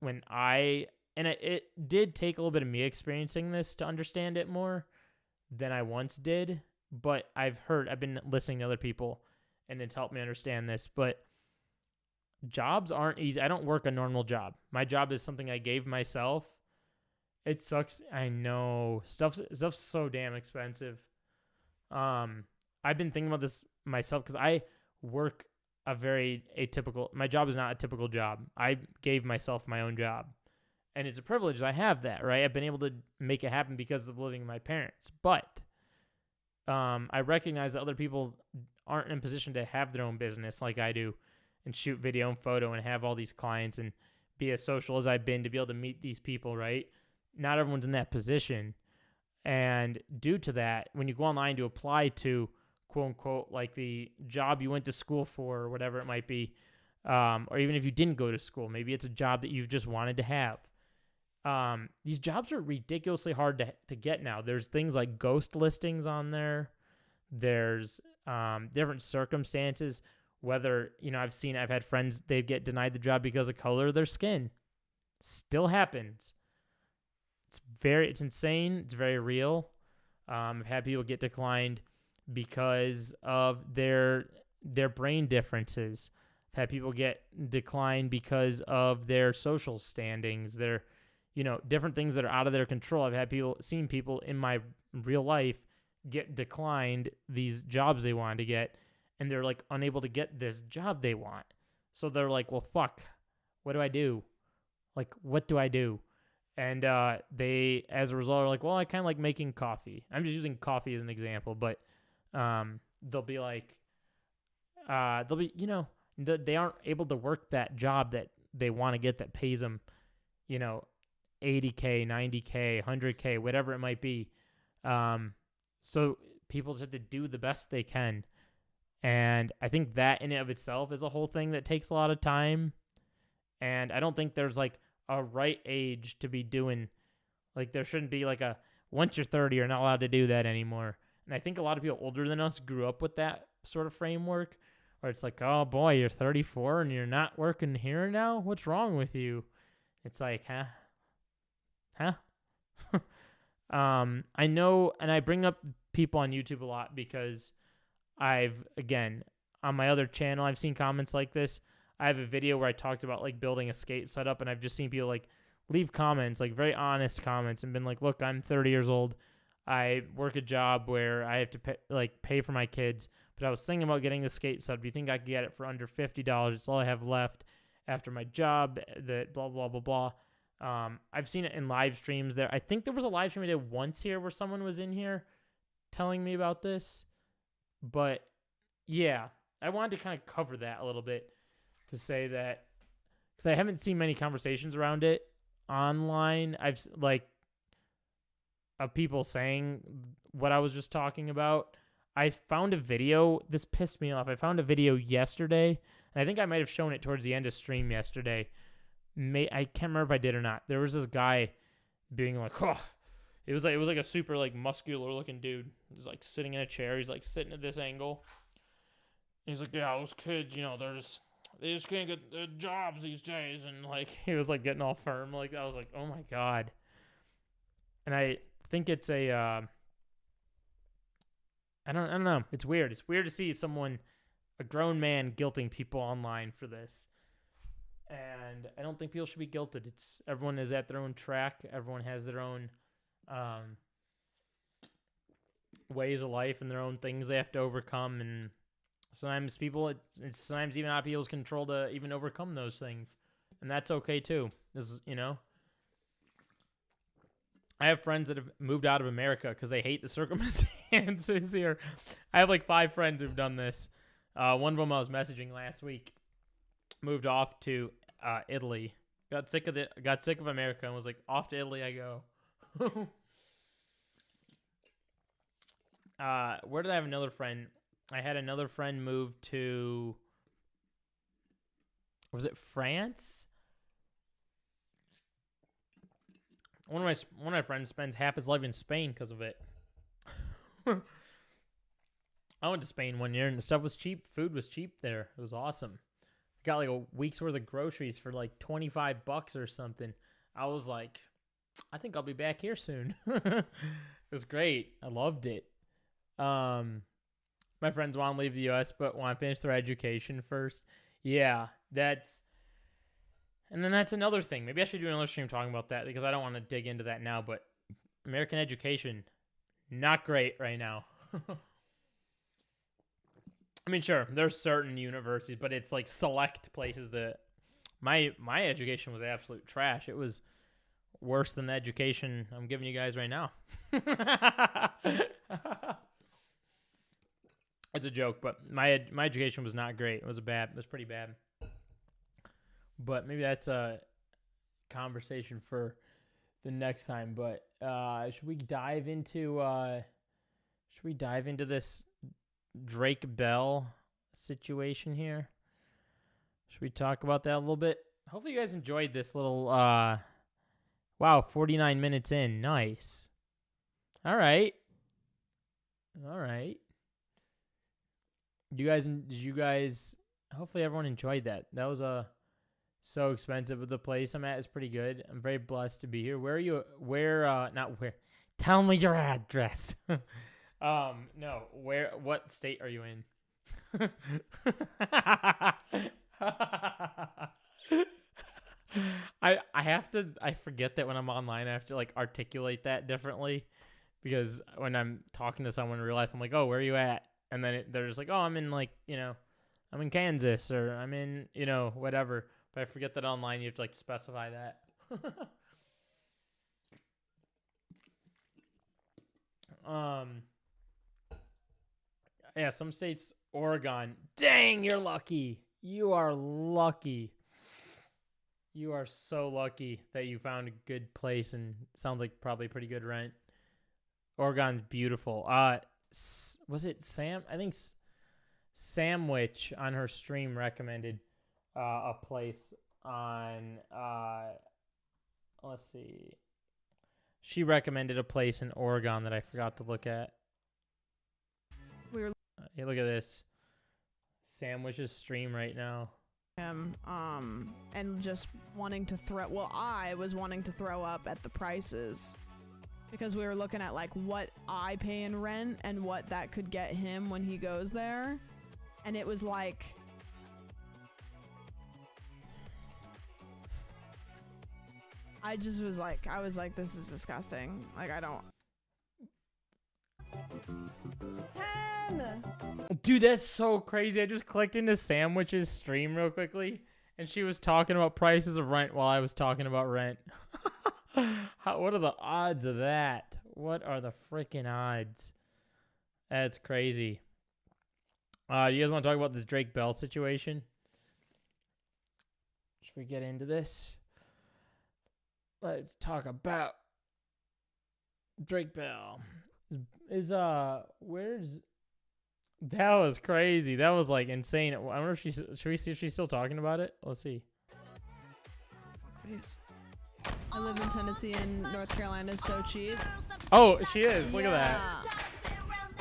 it did take a little bit of me experiencing this to understand it more than I once did. But I've been listening to other people and it's helped me understand this. But jobs aren't easy. I don't work a normal job. My job is something I gave myself. It sucks. I know. Stuff's so damn expensive. I've been thinking about this myself because I work a very atypical. My job is not a typical job. I gave myself my own job, and it's a privilege. I have that, right? I've been able to make it happen because of living with my parents. But I recognize that other people aren't in a position to have their own business like I do, and shoot video and photo and have all these clients and be as social as I've been to be able to meet these people, right? Not everyone's in that position. And due to that, when you go online to apply to quote unquote, like the job you went to school for or whatever it might be, or even if you didn't go to school, maybe it's a job that you've just wanted to have. These jobs are ridiculously hard to get now. There's things like ghost listings on there. There's different circumstances, whether, I've had friends, they get denied the job because of color of their skin. Still happens. It's insane. It's very real. I've had people get declined because of their brain differences. I've had people get declined because of their social standings, their different things that are out of their control. I've had seen people in my real life get declined these jobs they wanted to get, and they're like unable to get this job they want. So they're like, well, fuck, what do I do? Like, what do I do? And they, as a result, are like, well, I kind of like making coffee. I'm just using coffee as an example, but they'll be like, they aren't able to work that job that they want to get that pays them, $80K, $90K, $100K, whatever it might be. So people just have to do the best they can. And I think that in and of itself is a whole thing that takes a lot of time. And I don't think there's like a right age to be doing, like there shouldn't be like once you're 30, you're not allowed to do that anymore. And I think a lot of people older than us grew up with that sort of framework where it's like, oh boy, you're 34 and you're not working here now? What's wrong with you? It's like, huh? I know, and I bring up people on YouTube a lot because again, on my other channel, I've seen comments like this. I have a video where I talked about like building a skate setup, and I've just seen people like leave comments, like very honest comments, and been like, look, I'm 30 years old. I work a job where I have to pay for my kids, but I was thinking about getting the skate setup. Do you think I could get it for under $50? It's all I have left after my job, that blah, blah, blah, blah. I've seen it in live streams there. I think there was a live stream I did once here where someone was in here telling me about this. But yeah, I wanted to kind of cover that a little bit to say that, because I haven't seen many conversations around it online. I've like of people saying what I was just talking about. I found a video. This pissed me off. I found a video yesterday, and I think I might have shown it towards the end of stream yesterday. I can't remember if I did or not. There was this guy being like, oh, it was like a super like muscular looking dude. He's like sitting in a chair. He's like sitting at this angle. He's like, yeah, those kids, they just can't get jobs these days. And like, he was like getting all firm. Like, I was like, oh my God. And I think it's I don't know. It's weird. It's weird to see a grown man guilting people online for this. And I don't think people should be guilted. Everyone is at their own track. Everyone has their own ways of life and their own things they have to overcome. And sometimes it's sometimes even out of people's control to even overcome those things. And that's okay too. I have friends that have moved out of America because they hate the circumstances here. I have like 5 friends who've done this. One of them I was messaging last week moved off to Italy. Got sick of America and was like, off to Italy I go. Where did I have another friend? I had another friend move to, was it France? One of my friends spends half his life in Spain because of it. I went to Spain one year and the stuff was cheap. Food was cheap there. It was awesome. I got like a week's worth of groceries for like $25 or something. I was like, I think I'll be back here soon. It was great. I loved it. My friends want to leave the U.S. but want to finish their education first. Yeah, and then that's another thing. Maybe I should do another stream talking about that because I don't want to dig into that now, but American education, not great right now. I mean, sure, there's certain universities, but it's like select places that my education was absolute trash. It was worse than the education I'm giving you guys right now. It's a joke, but my education was not great. It was pretty bad. But maybe that's a conversation for the next time. But should we dive into this Drake Bell situation here? Should we talk about that a little bit? Hopefully you guys enjoyed this little wow, 49 minutes in. Nice. All right. Did you guys hopefully everyone enjoyed that. That was so expensive, but the place I'm at is pretty good. I'm very blessed to be here. Where are you? Not where. Tell me your address. No. What state are you in? I forget that when I'm online I have to like articulate that differently, because when I'm talking to someone in real life I'm like, oh, where are you at? And then they're just like, oh, I'm in like, I'm in Kansas, or I'm in, whatever. But I forget that online you have to like specify that. Yeah, some states, Oregon. Dang, you're lucky. You are lucky. You are so lucky that you found a good place and sounds like probably pretty good rent. Oregon's beautiful. Was it Sam? I think Samwich on her stream recommended a place on let's see. She recommended a place in Oregon that I forgot to look at. Hey, look at this. Samwich's stream right now. And just wanting to I was wanting to throw up at the prices, because we were looking at like what I pay in rent and what that could get him when he goes there, and it was like I was like, this is disgusting. Like, I don't. 10! Dude, that's so crazy. I just clicked into Samwich's stream real quickly, and she was talking about prices of rent while I was talking about rent. What are the odds of that? What are the freaking odds? That's crazy. You guys want to talk about this Drake Bell situation? Should we get into this? Let's talk about Drake Bell. Where's... That was crazy. That was like insane. I wonder if should we see if she's still talking about it? Let's see. I live in Tennessee and North Carolina is so cheap. Oh, she is. Look at that.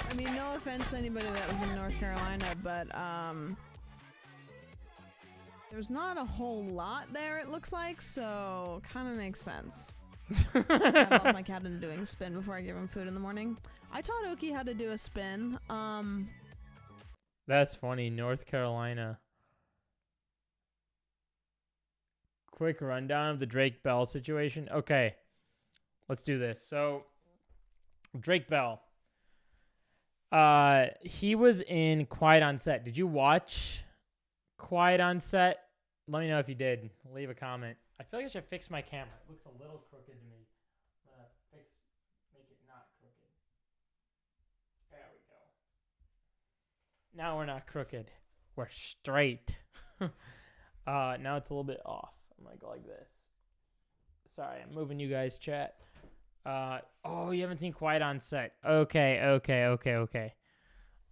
I mean, no offense to anybody that was in North Carolina, but there's not a whole lot there, it looks like, so kind of makes sense. I love my cat into doing a spin before I give him food in the morning. I taught Oki how to do a spin. That's funny. North Carolina. Quick rundown of the Drake Bell situation. Okay, let's do this. So, Drake Bell. He was in Quiet on Set. Did you watch Quiet on Set? Let me know if you did. Leave a comment. I feel like I should fix my camera. It looks a little crooked to me. I'm gonna make it not crooked. There we go. Now we're not crooked. We're straight. Now it's a little bit off. I'm gonna go like this. Sorry, I'm moving you guys' chat. Oh, you haven't seen Quiet on Set. Okay. I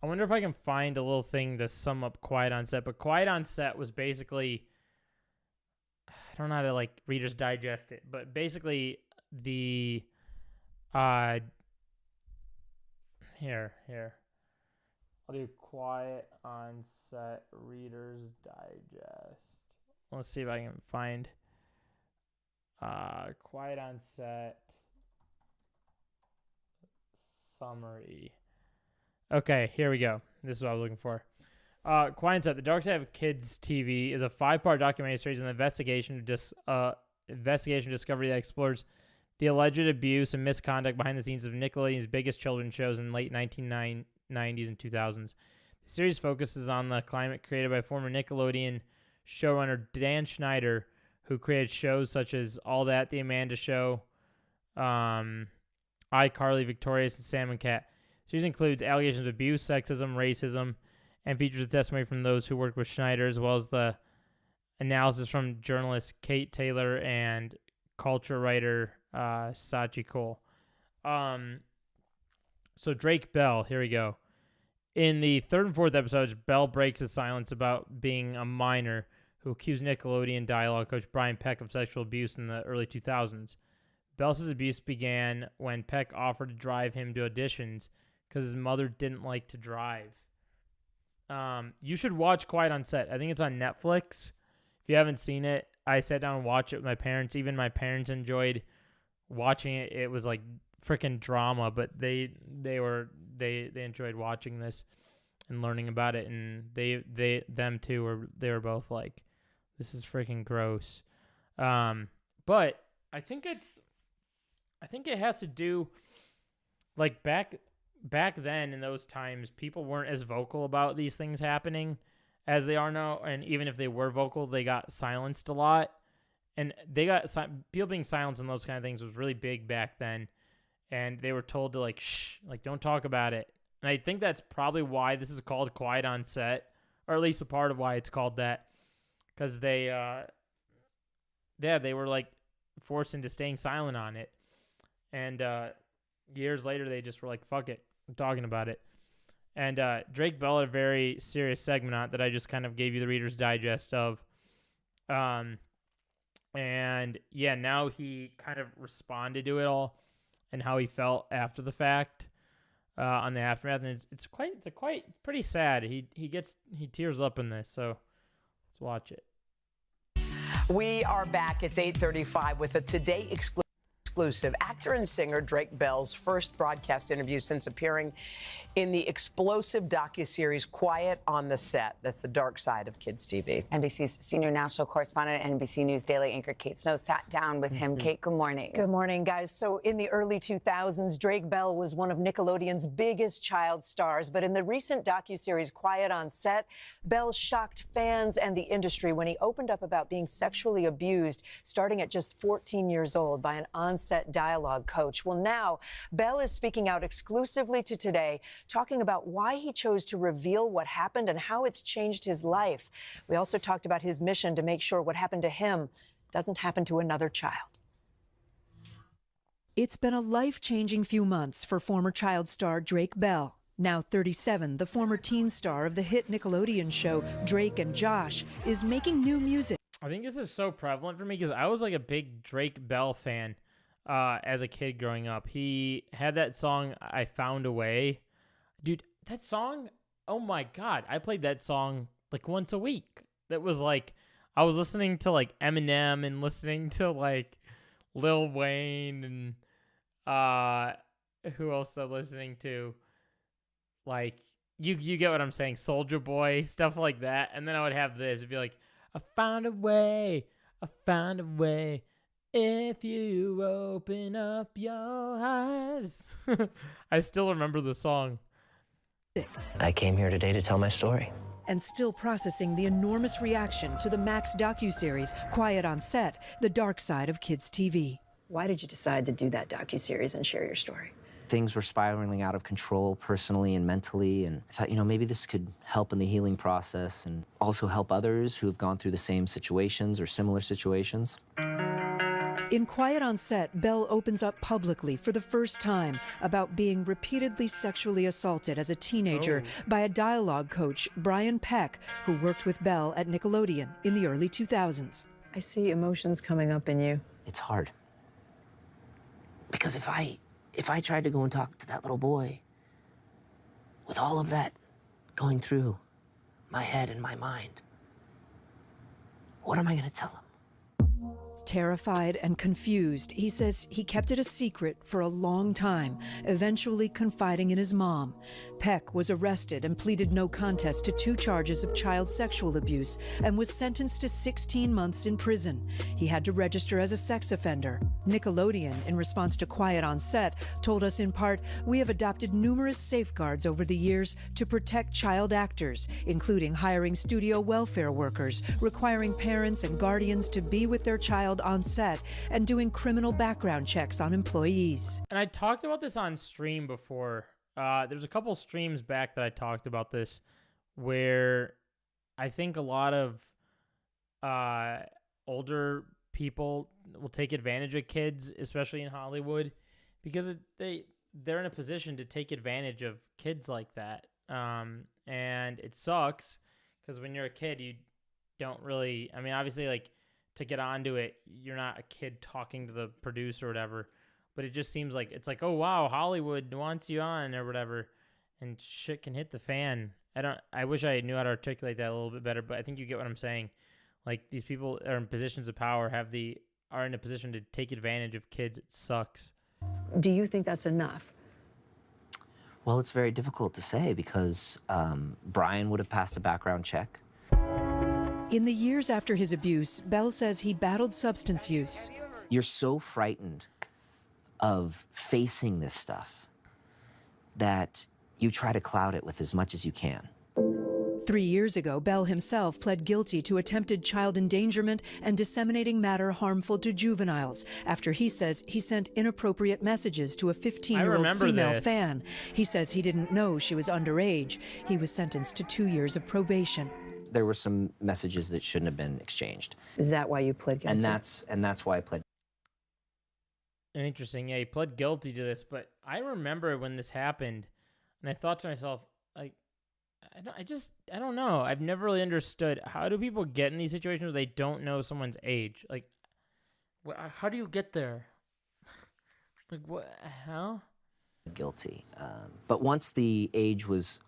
wonder if I can find a little thing to sum up Quiet on Set. But Quiet on Set was basically... I don't know how to like Reader's Digest it, but basically the here I'll do Quiet on Set Reader's Digest. Let's see if I can find Quiet on Set summary. Okay, here we go. This is what I was looking for. Quiet on Set, The Dark Side of Kids TV is a 5-part documentary series on the investigation discovery that explores the alleged abuse and misconduct behind the scenes of Nickelodeon's biggest children's shows in the late 1990s and 2000s. The series focuses on the climate created by former Nickelodeon showrunner Dan Schneider, who created shows such as All That, The Amanda Show, iCarly, Victorious, and Sam and Cat. The series includes allegations of abuse, sexism, racism, and features testimony from those who worked with Schneider, as well as the analysis from journalist Kate Taylor and culture writer Sachi Cole. So Drake Bell, here we go. In the third and fourth episodes, Bell breaks his silence about being a minor who accused Nickelodeon dialogue coach Brian Peck of sexual abuse in the early 2000s. Bell says abuse began when Peck offered to drive him to auditions because his mother didn't like to drive. You should watch Quiet on Set. I think it's on Netflix. If you haven't seen it, I sat down and watched it with my parents. Even my parents enjoyed watching it. It was like freaking drama, but they were they enjoyed watching this and learning about it, and them too they were both like, this is freaking gross. But I think it has to do, like, back then in those times, people weren't as vocal about these things happening as they are now, and even if they were vocal, they got silenced a lot, and people being silenced and those kind of things was really big back then, and they were told to, like, shh, like, don't talk about it. And I think that's probably why this is called Quiet on Set, or at least a part of why it's called that, because they were, like, forced into staying silent on it, and years later they just were like, fuck it, I'm talking about it. And Drake Bell had a very serious segment on it that I just kind of gave you the Reader's Digest of. And yeah, now he kind of responded to it all and how he felt after the fact, on the aftermath. And it's quite pretty sad. He tears up in this. So let's watch it. We are back. It's 8:35 with a Today exclusive. Actor and singer Drake Bell's first broadcast interview since appearing in the explosive docuseries Quiet on the Set. That's the dark side of kids' TV. NBC's senior national correspondent and NBC News Daily anchor Kate Snow sat down with him. Kate, good morning. Good morning, guys. So in the early 2000s, Drake Bell was one of Nickelodeon's biggest child stars. But in the recent docuseries Quiet on Set, Bell shocked fans and the industry when he opened up about being sexually abused starting at just 14 years old by an on-set dialogue coach. Well, now Bell is speaking out exclusively to Today, talking about why he chose to reveal what happened and how it's changed his life. We also talked about his mission to make sure what happened to him doesn't happen to another child. It's been a life-changing few months for former child star Drake Bell. Now 37, the former teen star of the hit Nickelodeon show Drake and Josh is making new music. I think this is so prevalent for me because I was like a big Drake Bell fan as a kid growing up. He had that song, I Found a Way. Dude, that song, oh my God. I played that song like once a week. That was like, I was listening to like Eminem and listening to like Lil Wayne and who else I'm listening to? Like, you get what I'm saying, Soulja Boy, stuff like that. And then I would have this, it'd be like, I found a way, I found a way. If you open up your eyes. I still remember the song. I came here today to tell my story. And still processing the enormous reaction to the Max docuseries Quiet on Set, the dark side of kids' TV. Why did you decide to do that docuseries and share your story? Things were spiraling out of control personally and mentally, and I thought, maybe this could help in the healing process and also help others who have gone through the same situations or similar situations. In Quiet on Set, Bell opens up publicly for the first time about being repeatedly sexually assaulted as a teenager by a dialogue coach, Brian Peck, who worked with Bell at Nickelodeon in the early 2000s. I see emotions coming up in you. It's hard. Because if I tried to go and talk to that little boy, with all of that going through my head and my mind, what am I going to tell him? Terrified and confused, he says he kept it a secret for a long time, eventually confiding in his mom. Peck was arrested and pleaded no contest to 2 charges of child sexual abuse and was sentenced to 16 months in prison. He had to register as a sex offender. Nickelodeon, in response to Quiet on Set, told us in part, "We have adopted numerous safeguards over the years to protect child actors, including hiring studio welfare workers, requiring parents and guardians to be with their child on set, and doing criminal background checks on employees." And I talked about this on stream before. There's a couple streams back that I talked about this where I think a lot of older people will take advantage of kids, especially in Hollywood, because they're in a position to take advantage of kids like that. And it sucks because when you're a kid, you don't really, I mean, obviously, like, to get onto it, you're not a kid talking to the producer or whatever, but it just seems like, it's like, oh, wow, Hollywood wants you on or whatever, and shit can hit the fan. I wish I knew how to articulate that a little bit better, but I think you get what I'm saying. Like, these people are in positions of power, are in a position to take advantage of kids. It sucks. Do you think that's enough? Well, it's very difficult to say because Brian would have passed a background check. In the years after his abuse, Bell says he battled substance use. You're so frightened of facing this stuff that you try to cloud it with as much as you can. 3 years ago, Bell himself pled guilty to attempted child endangerment and disseminating matter harmful to juveniles after he says he sent inappropriate messages to a 15-year-old female fan. He says he didn't know she was underage. He was sentenced to 2 years of probation. There were some messages that shouldn't have been exchanged. Is that why you pled guilty? And that's why I pled. Interesting. Yeah, he pled guilty to this, but I remember when this happened, and I thought to myself, like, I don't know. I've never really understood, how do people get in these situations where they don't know someone's age? Like, how do you get there? Like, what? How? Guilty. But once the age was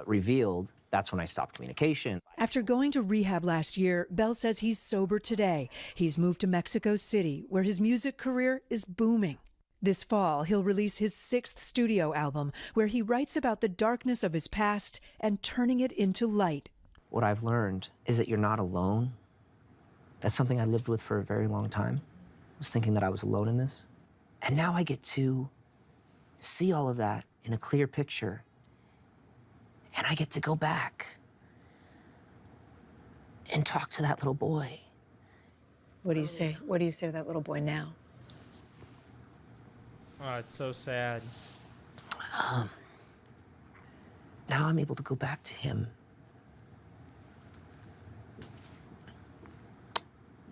revealed, that's when I stopped communication. After going to rehab last year, Bell says he's sober today. He's moved to Mexico City, where his music career is booming. This fall, he'll release his 6th studio album, where he writes about the darkness of his past and turning it into light. What I've learned is that you're not alone. That's something I lived with for a very long time. I was thinking that I was alone in this. And now I get to see all of that in a clear picture. And I get to go back and talk to that little boy. What do you say? What do you say to that little boy now? Oh, it's so sad. Now I'm able to go back to him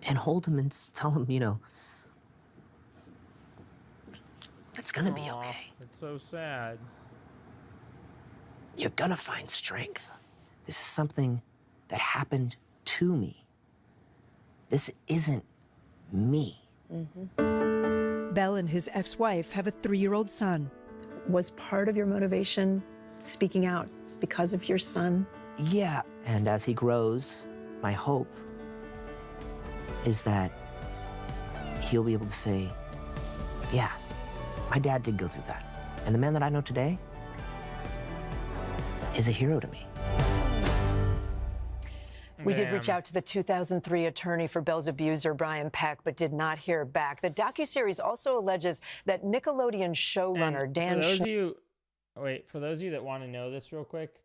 and hold him and tell him, you know, it's gonna be okay. It's so sad. You're gonna find strength. This is something that happened to me. This isn't me. Bell and his ex-wife have a 3-year-old son. Was part of your motivation speaking out because of your son? Yeah, and as he grows, my hope is that he'll be able to say, yeah, my dad did go through that. And the man that I know today is a hero to me. We did reach out to the 2003 attorney for Bell's abuser, Brian Peck, but did not hear back. The docuseries also alleges that Nickelodeon showrunner Dan for those of you that want to know this real quick,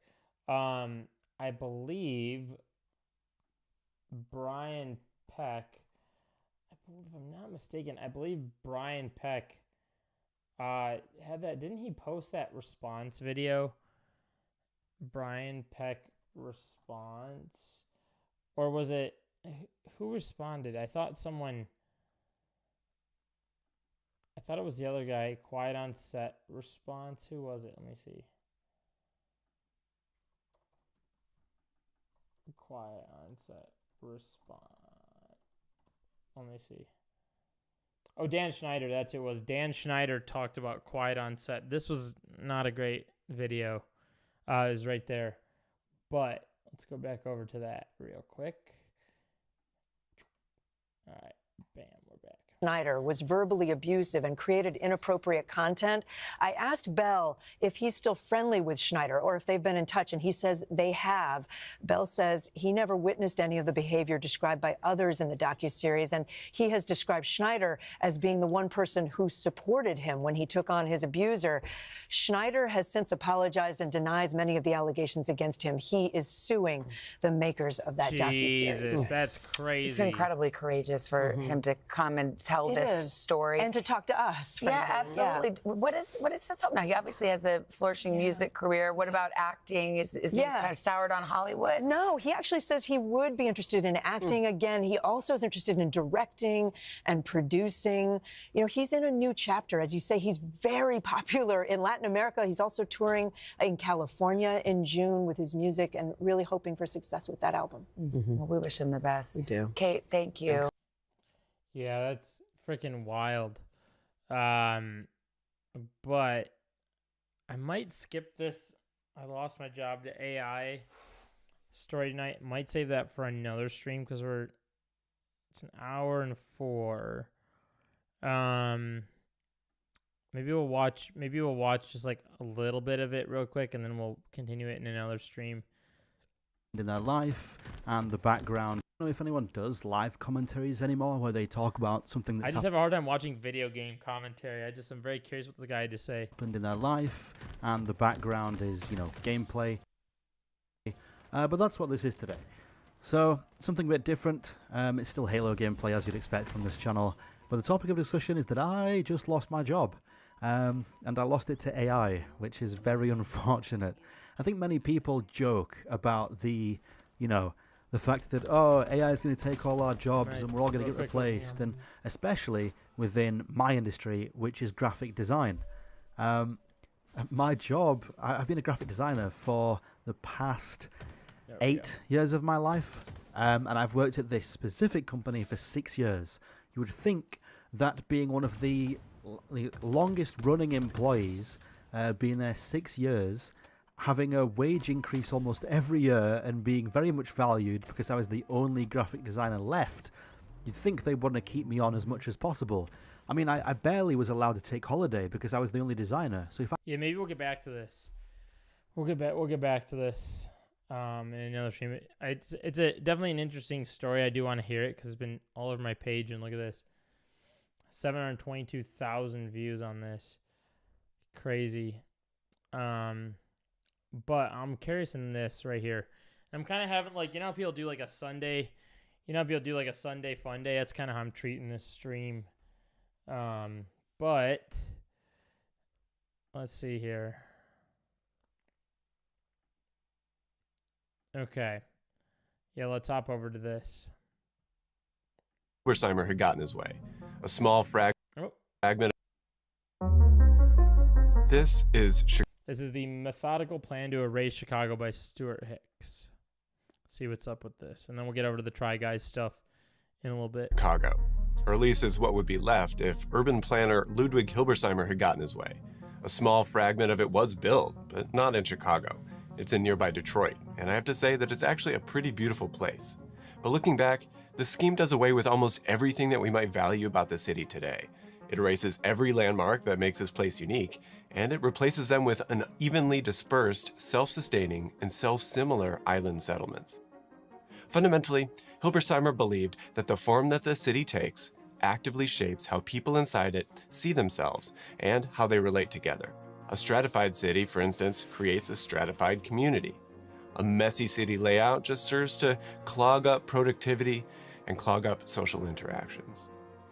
I believe Brian Peck, if I'm not mistaken, I believe Brian Peck had that. Didn't he post that response video? Brian Peck response. Or was it, who responded? I thought it was the other guy, quiet on set response. Who was it? Let me see. Quiet on set response. Let me see. Oh, Dan Schneider, that's who it was. Dan Schneider talked about quiet on set. This was not a great video. It was right there. But let's go back over to that real quick. All right, bam, we're back. Schneider was verbally abusive and created inappropriate content. I asked Bell if he's still friendly with Schneider or if they've been in touch, and he says they have. Bell says he never witnessed any of the behavior described by others in the docuseries, and he has described Schneider as being the one person who supported him when he took on his abuser. Schneider has since apologized and denies many of the allegations against him. He is suing the makers of that docuseries. Jesus, that's crazy. It's incredibly courageous for him to come and tell this story. And to talk to us. Yeah, absolutely. Yeah. What is his hope now? He obviously has a flourishing music career. What about acting? Is he kind of soured on Hollywood? No, he actually says he would be interested in acting again. He also is interested in directing and producing. You know, he's in a new chapter. As you say, he's very popular in Latin America. He's also touring in California in June with his music and really hoping for success with that album. Well, we wish him the best. We do. Kate, thank you. Thanks. Yeah, that's freaking wild. But I might skip this. I lost my job to AI story tonight. Might save that for another stream because it's an hour and 4. Maybe we'll watch just like a little bit of it real quick, and then we'll continue it in another stream. In their life and the background. I don't know if anyone does live commentaries anymore where they talk about something that's I just have a hard time watching video game commentary. I'm very curious what the guy had to say. happened in their life, and the background is, gameplay. But that's what this is today. So, something a bit different. It's still Halo gameplay, as you'd expect from this channel. But the topic of discussion is that I just lost my job. And I lost it to AI, which is very unfortunate. I think many people joke about the fact that, AI is going to take all our jobs and we're all going to get replaced. And especially within my industry, which is graphic design. My job, I've been a graphic designer for the past 8 years of my life. And I've worked at this specific company for 6 years. You would think that being one of the longest running employees, being there 6 years, having a wage increase almost every year and being very much valued because I was the only graphic designer left, you'd think they want to keep me on as much as possible. I mean, I barely was allowed to take holiday because I was the only designer. So if maybe we'll get back to this. We'll get back to this in another stream. It's definitely an interesting story. I do want to hear it because it's been all over my page. And look at this, 722,000 views on this. Crazy. But I'm curious in this right here. I'm kind of having how people do like a Sunday, people do like a Sunday fun day. That's kind of how I'm treating this stream. But let's see here. Okay. Yeah, let's hop over to this. Hilbersheimer had gotten his way. A small fragment. This is the methodical plan to erase Chicago by Stuart Hicks. See what's up with this. And then we'll get over to the Try Guys stuff in a little bit. Chicago, or at least is what would be left if urban planner Ludwig Hilbersheimer had gotten his way. A small fragment of it was built, but not in Chicago. It's in nearby Detroit, and I have to say that it's actually a pretty beautiful place. But looking back, the scheme does away with almost everything that we might value about the city today. It erases every landmark that makes this place unique, and it replaces them with unevenly dispersed, self-sustaining, and self-similar island settlements. Fundamentally, Hilbersheimer believed that the form that the city takes actively shapes how people inside it see themselves and how they relate together. A stratified city, for instance, creates a stratified community. A messy city layout just serves to clog up productivity and clog up social interactions.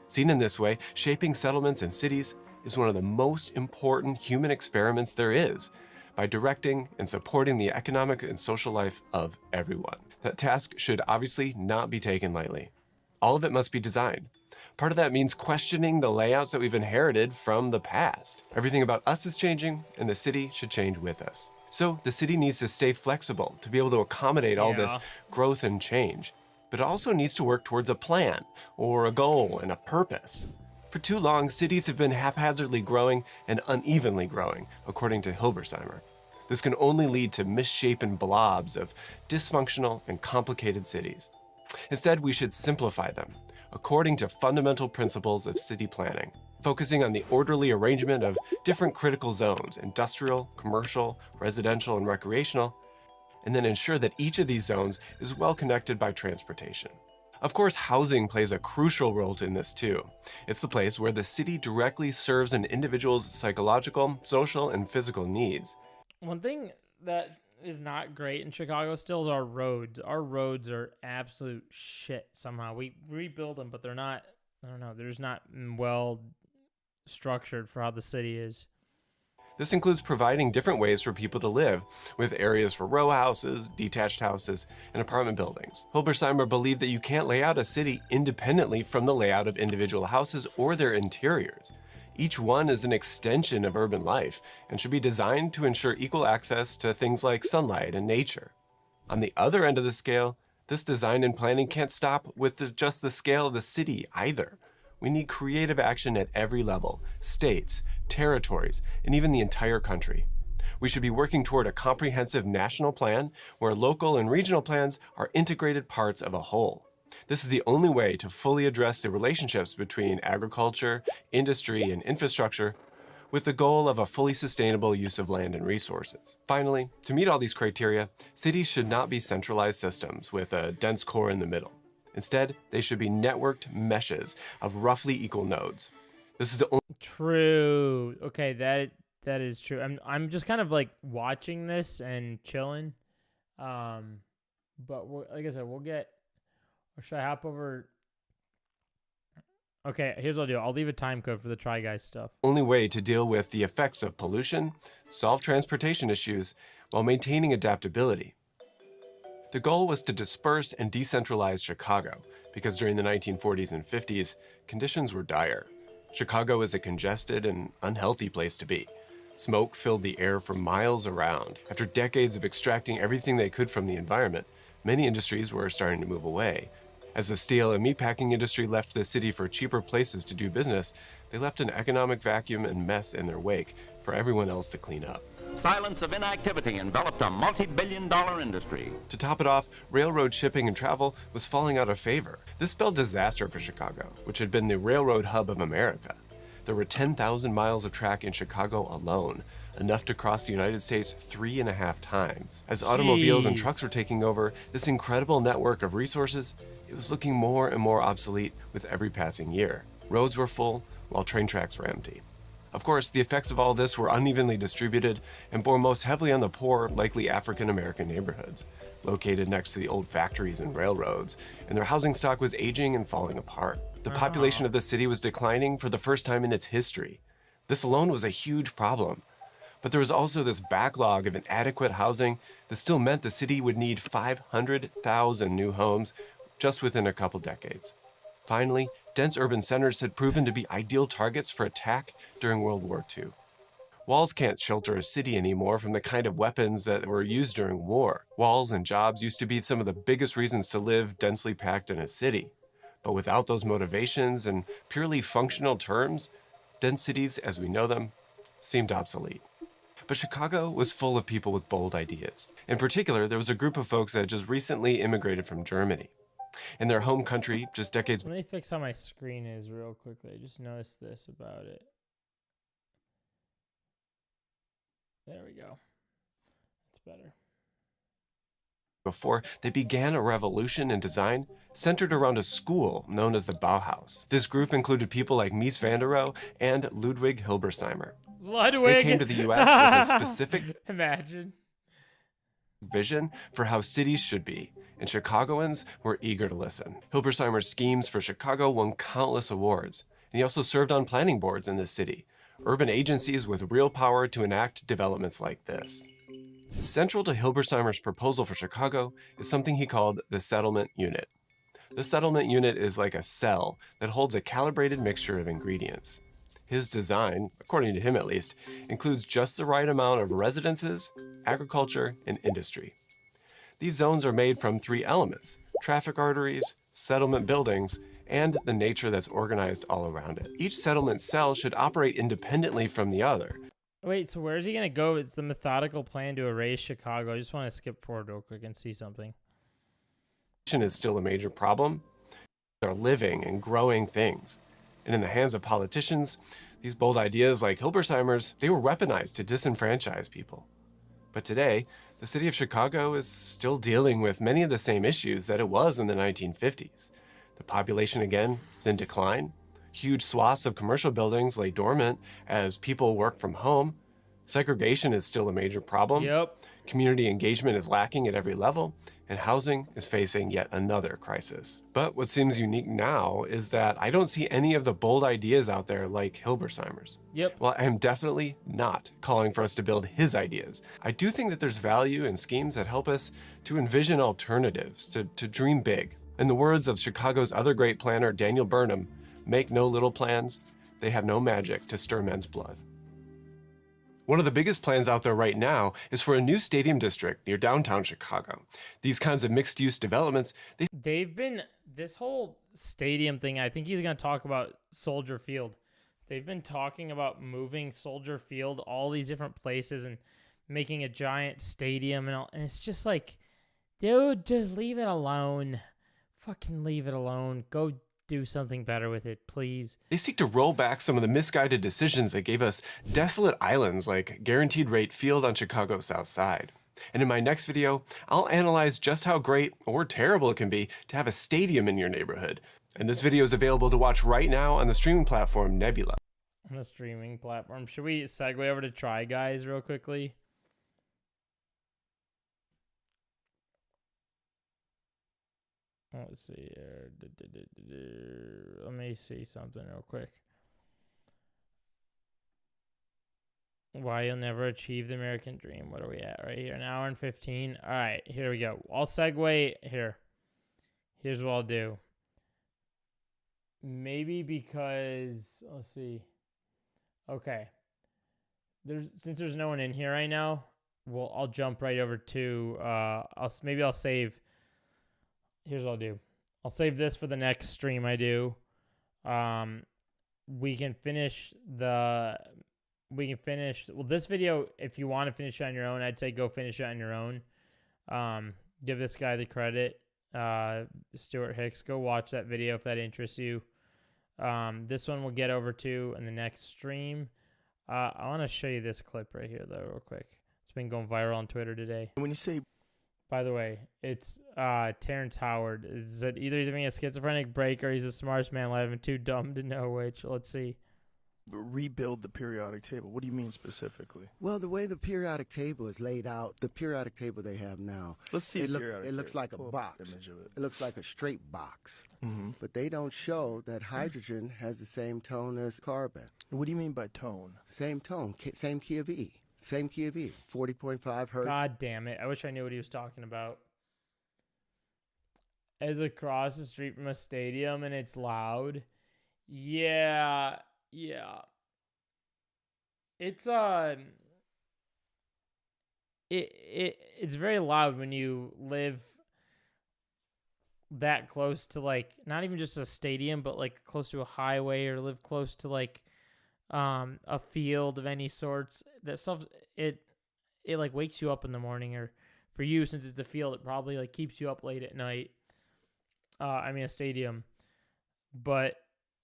Seen in this way, shaping settlements and cities is one of the most important human experiments there is by directing and supporting the economic and social life of everyone. That task should obviously not be taken lightly. All of it must be designed. Part of that means questioning the layouts that we've inherited from the past. Everything about us is changing, and the city should change with us. So the city needs to stay flexible to be able to accommodate all this growth and change. But it also needs to work towards a plan, or a goal, and a purpose. For too long, cities have been haphazardly growing and unevenly growing, according to Hilbersheimer. This can only lead to misshapen blobs of dysfunctional and complicated cities. Instead, we should simplify them, according to fundamental principles of city planning, focusing on the orderly arrangement of different critical zones, industrial, commercial, residential, and recreational, and then ensure that each of these zones is well connected by transportation. Of course, housing plays a crucial role in this too. It's the place where the city directly serves an individual's psychological, social, and physical needs. One thing that is not great in Chicago still is our roads. Our roads are absolute shit somehow. We rebuild them, but they're not, I don't know, they're just not well structured for how the city is. This includes providing different ways for people to live, with areas for row houses, detached houses, and apartment buildings. Hilbersheimer believed that you can't lay out a city independently from the layout of individual houses or their interiors. Each one is an extension of urban life and should be designed to ensure equal access to things like sunlight and nature. On the other end of the scale, this design and planning can't stop with just the scale of the city either. We need creative action at every level, states, territories, and even the entire country. We should be working toward a comprehensive national plan where local and regional plans are integrated parts of a whole. This is the only way to fully address the relationships between agriculture, industry, and infrastructure with the goal of a fully sustainable use of land and resources. Finally, to meet all these criteria, cities should not be centralized systems with a dense core in the middle. Instead, they should be networked meshes of roughly equal nodes. This is the only True. Okay, that is true. I'm just kind of like watching this and chilling. But like I said, we'll get. Or should I hop over? Okay, here's what I'll do. I'll leave a time code for the Try Guys stuff. only way to deal with the effects of pollution, solve transportation issues, while maintaining adaptability. The goal was to disperse and decentralize Chicago, because during the 1940s and 50s, conditions were dire. Chicago is a congested and unhealthy place to be. Smoke filled the air for miles around. After decades of extracting everything they could from the environment, many industries were starting to move away. As the steel and meatpacking industry left the city for cheaper places to do business, they left an economic vacuum and mess in their wake for everyone else to clean up. Silence of inactivity enveloped a multi-billion-dollar industry. To top it off, railroad shipping and travel was falling out of favor. This spelled disaster for Chicago, which had been the railroad hub of America. There were 10,000 miles of track in Chicago alone, enough to cross the United States 3.5 times. As automobiles and trucks were taking over this incredible network of resources, it was looking more and more obsolete with every passing year. Roads were full, while train tracks were empty. Of course, the effects of all this were unevenly distributed and bore most heavily on the poor, likely African-American neighborhoods, located next to the old factories and railroads, and their housing stock was aging and falling apart. The population of the city was declining for the first time in its history. This alone was a huge problem. But there was also this backlog of inadequate housing that still meant the city would need 500,000 new homes just within a couple decades. Finally, dense urban centers had proven to be ideal targets for attack during World War II. Walls can't shelter a city anymore from the kind of weapons that were used during war. Walls and jobs used to be some of the biggest reasons to live densely packed in a city. But without those motivations and purely functional terms, dense cities as we know them seemed obsolete. But Chicago was full of people with bold ideas. In particular, there was a group of folks that had just recently immigrated from Germany. In their home country, just decades... Let me fix how my screen is real quickly. I just noticed this about it. There we go. That's better. Before, they began a revolution in design centered around a school known as the Bauhaus. This group included people like Mies van der Rohe and Ludwig Hilbersheimer. They came to the U.S. with a specific vision for how cities should be, and Chicagoans were eager to listen. Hilbersheimer's schemes for Chicago won countless awards, and he also served on planning boards in the city, urban agencies with real power to enact developments like this. Central to Hilbersheimer's proposal for Chicago is something he called the settlement unit. The settlement unit is like a cell that holds a calibrated mixture of ingredients. His design, according to him at least, includes just the right amount of residences, agriculture, and industry. These zones are made from 3 elements: traffic arteries, settlement buildings, and the nature that's organized all around it. Each settlement cell should operate independently from the other. Wait, so where's he going to go? It's the methodical plan to erase Chicago. I just want to skip forward real quick and see something. Is still a major problem. They're living and growing things. And in the hands of politicians, these bold ideas like Hilbersheimer's, they were weaponized to disenfranchise people. But today, the city of Chicago is still dealing with many of the same issues that it was in the 1950s. The population, again, is in decline. Huge swaths of commercial buildings lay dormant as people work from home. Segregation is still a major problem. Community engagement is lacking at every level, and housing is facing yet another crisis. But what seems unique now is that I don't see any of the bold ideas out there like Hilbersheimer's. Well, I am definitely not calling for us to build his ideas. I do think that there's value in schemes that help us to envision alternatives, to dream big. In the words of Chicago's other great planner, Daniel Burnham, make no little plans, they have no magic to stir men's blood. One of the biggest plans out there right now is for a new stadium district near downtown Chicago. These kinds of mixed-use developments, they've been, this whole stadium thing, I think he's going to talk about Soldier Field. They've been talking about moving Soldier Field all these different places and making a giant stadium and all. And it's just like, dude, just leave it alone. Fucking leave it alone. Go do something better with it, please. They seek to roll back some of the misguided decisions that gave us desolate islands like Guaranteed Rate Field on Chicago's South Side. And in my next video, I'll analyze just how great or terrible it can be to have a stadium in your neighborhood. And this video is available to watch right now on the streaming platform Nebula. On the streaming platform. Should we segue over to Try Guys real quickly? Let's see here. Let me see something real quick. Why you'll never achieve the American dream. What are we at right here? An hour and 15. All right, here we go. I'll segue here. Here's what I'll do. Maybe because, let's see. Okay. Since there's no one in here right now, I'll jump right over to, I'll save. Here's what I'll do. I'll save this for the next stream I do. We can finish this video. If you want to finish it on your own, I'd say go finish it on your own. Give this guy the credit. Stuart Hicks, go watch that video if that interests you. This one we'll get over to in the next stream. I want to show you this clip right here though, real quick. It's been going viral on Twitter today. When you say, by the way, it's Terrence Howard. Is that either he's having a schizophrenic break or he's the smartest man alive and too dumb to know which? Let's see. Rebuild the periodic table. What do you mean specifically? Well, the way the periodic table is laid out, the periodic table they have now, Let's see. it looks like a box. It looks like a straight box. Mm-hmm. But they don't show that hydrogen has the same tone as carbon. What do you mean by tone? Same tone, same key of E. Same key of E, 40.5 hertz. God damn it. I wish I knew what he was talking about. As across the street from a stadium and it's loud. Yeah. It's it's very loud when you live that close to, like, not even just a stadium, but like close to a highway or live close to like a field of any sorts. That stuff, it like wakes you up in the morning, or for you, since it's a field, it probably like keeps you up late at night. A stadium. But